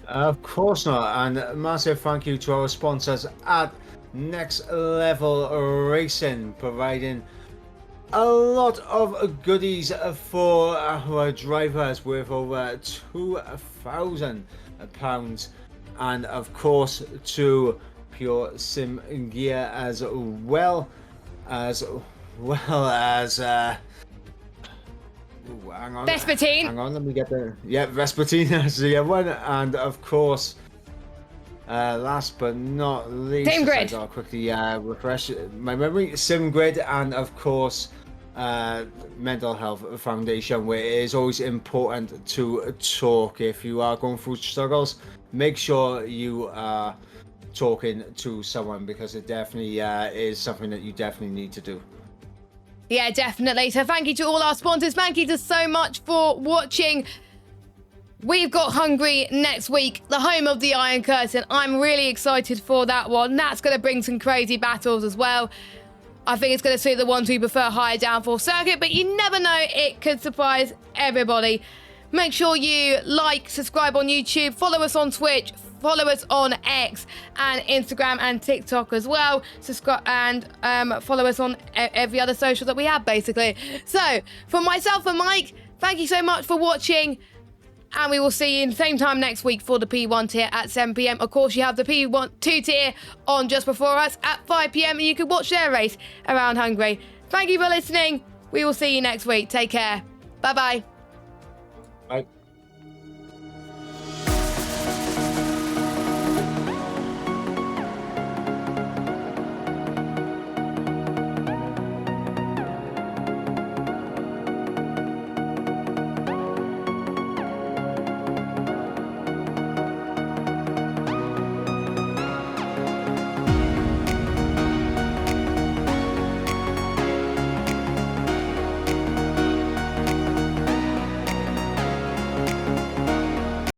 Of course not. And a massive thank you to our sponsors at Next Level Racing, providing a lot of goodies for our drivers with over £2,000, and of course to Pure Sim Gear as well as hang on, Vespertine. Hang on, let me get the Vespertine as the one, and of course last but not least, SimGrid. I gotta quickly refresh my memory. SimGrid, and of course Mental Health Foundation, where it is always important to talk. If you are going through struggles, make sure you are talking to someone, because it definitely is something that you definitely need to do. Yeah, definitely. So thank you to all our sponsors. Thank you so much for watching. We've got Hungary next week, the home of the Iron Curtain. I'm really excited for that one. That's going to bring some crazy battles as well. I think it's going to suit the ones who prefer higher downforce circuit, but you never know, it could surprise everybody. Make sure you like, subscribe on YouTube, follow us on Twitch, follow us on X and Instagram and TikTok as well. Subscribe and follow us on every other social that we have, basically. So, from myself and Mike, thank you so much for watching, and we will see you in the same time next week for the P1 tier at 7 PM. Of course, you have the P2 tier on just before us at 5 PM, and you can watch their race around Hungary. Thank you for listening. We will see you next week. Take care. Bye-bye. Bye.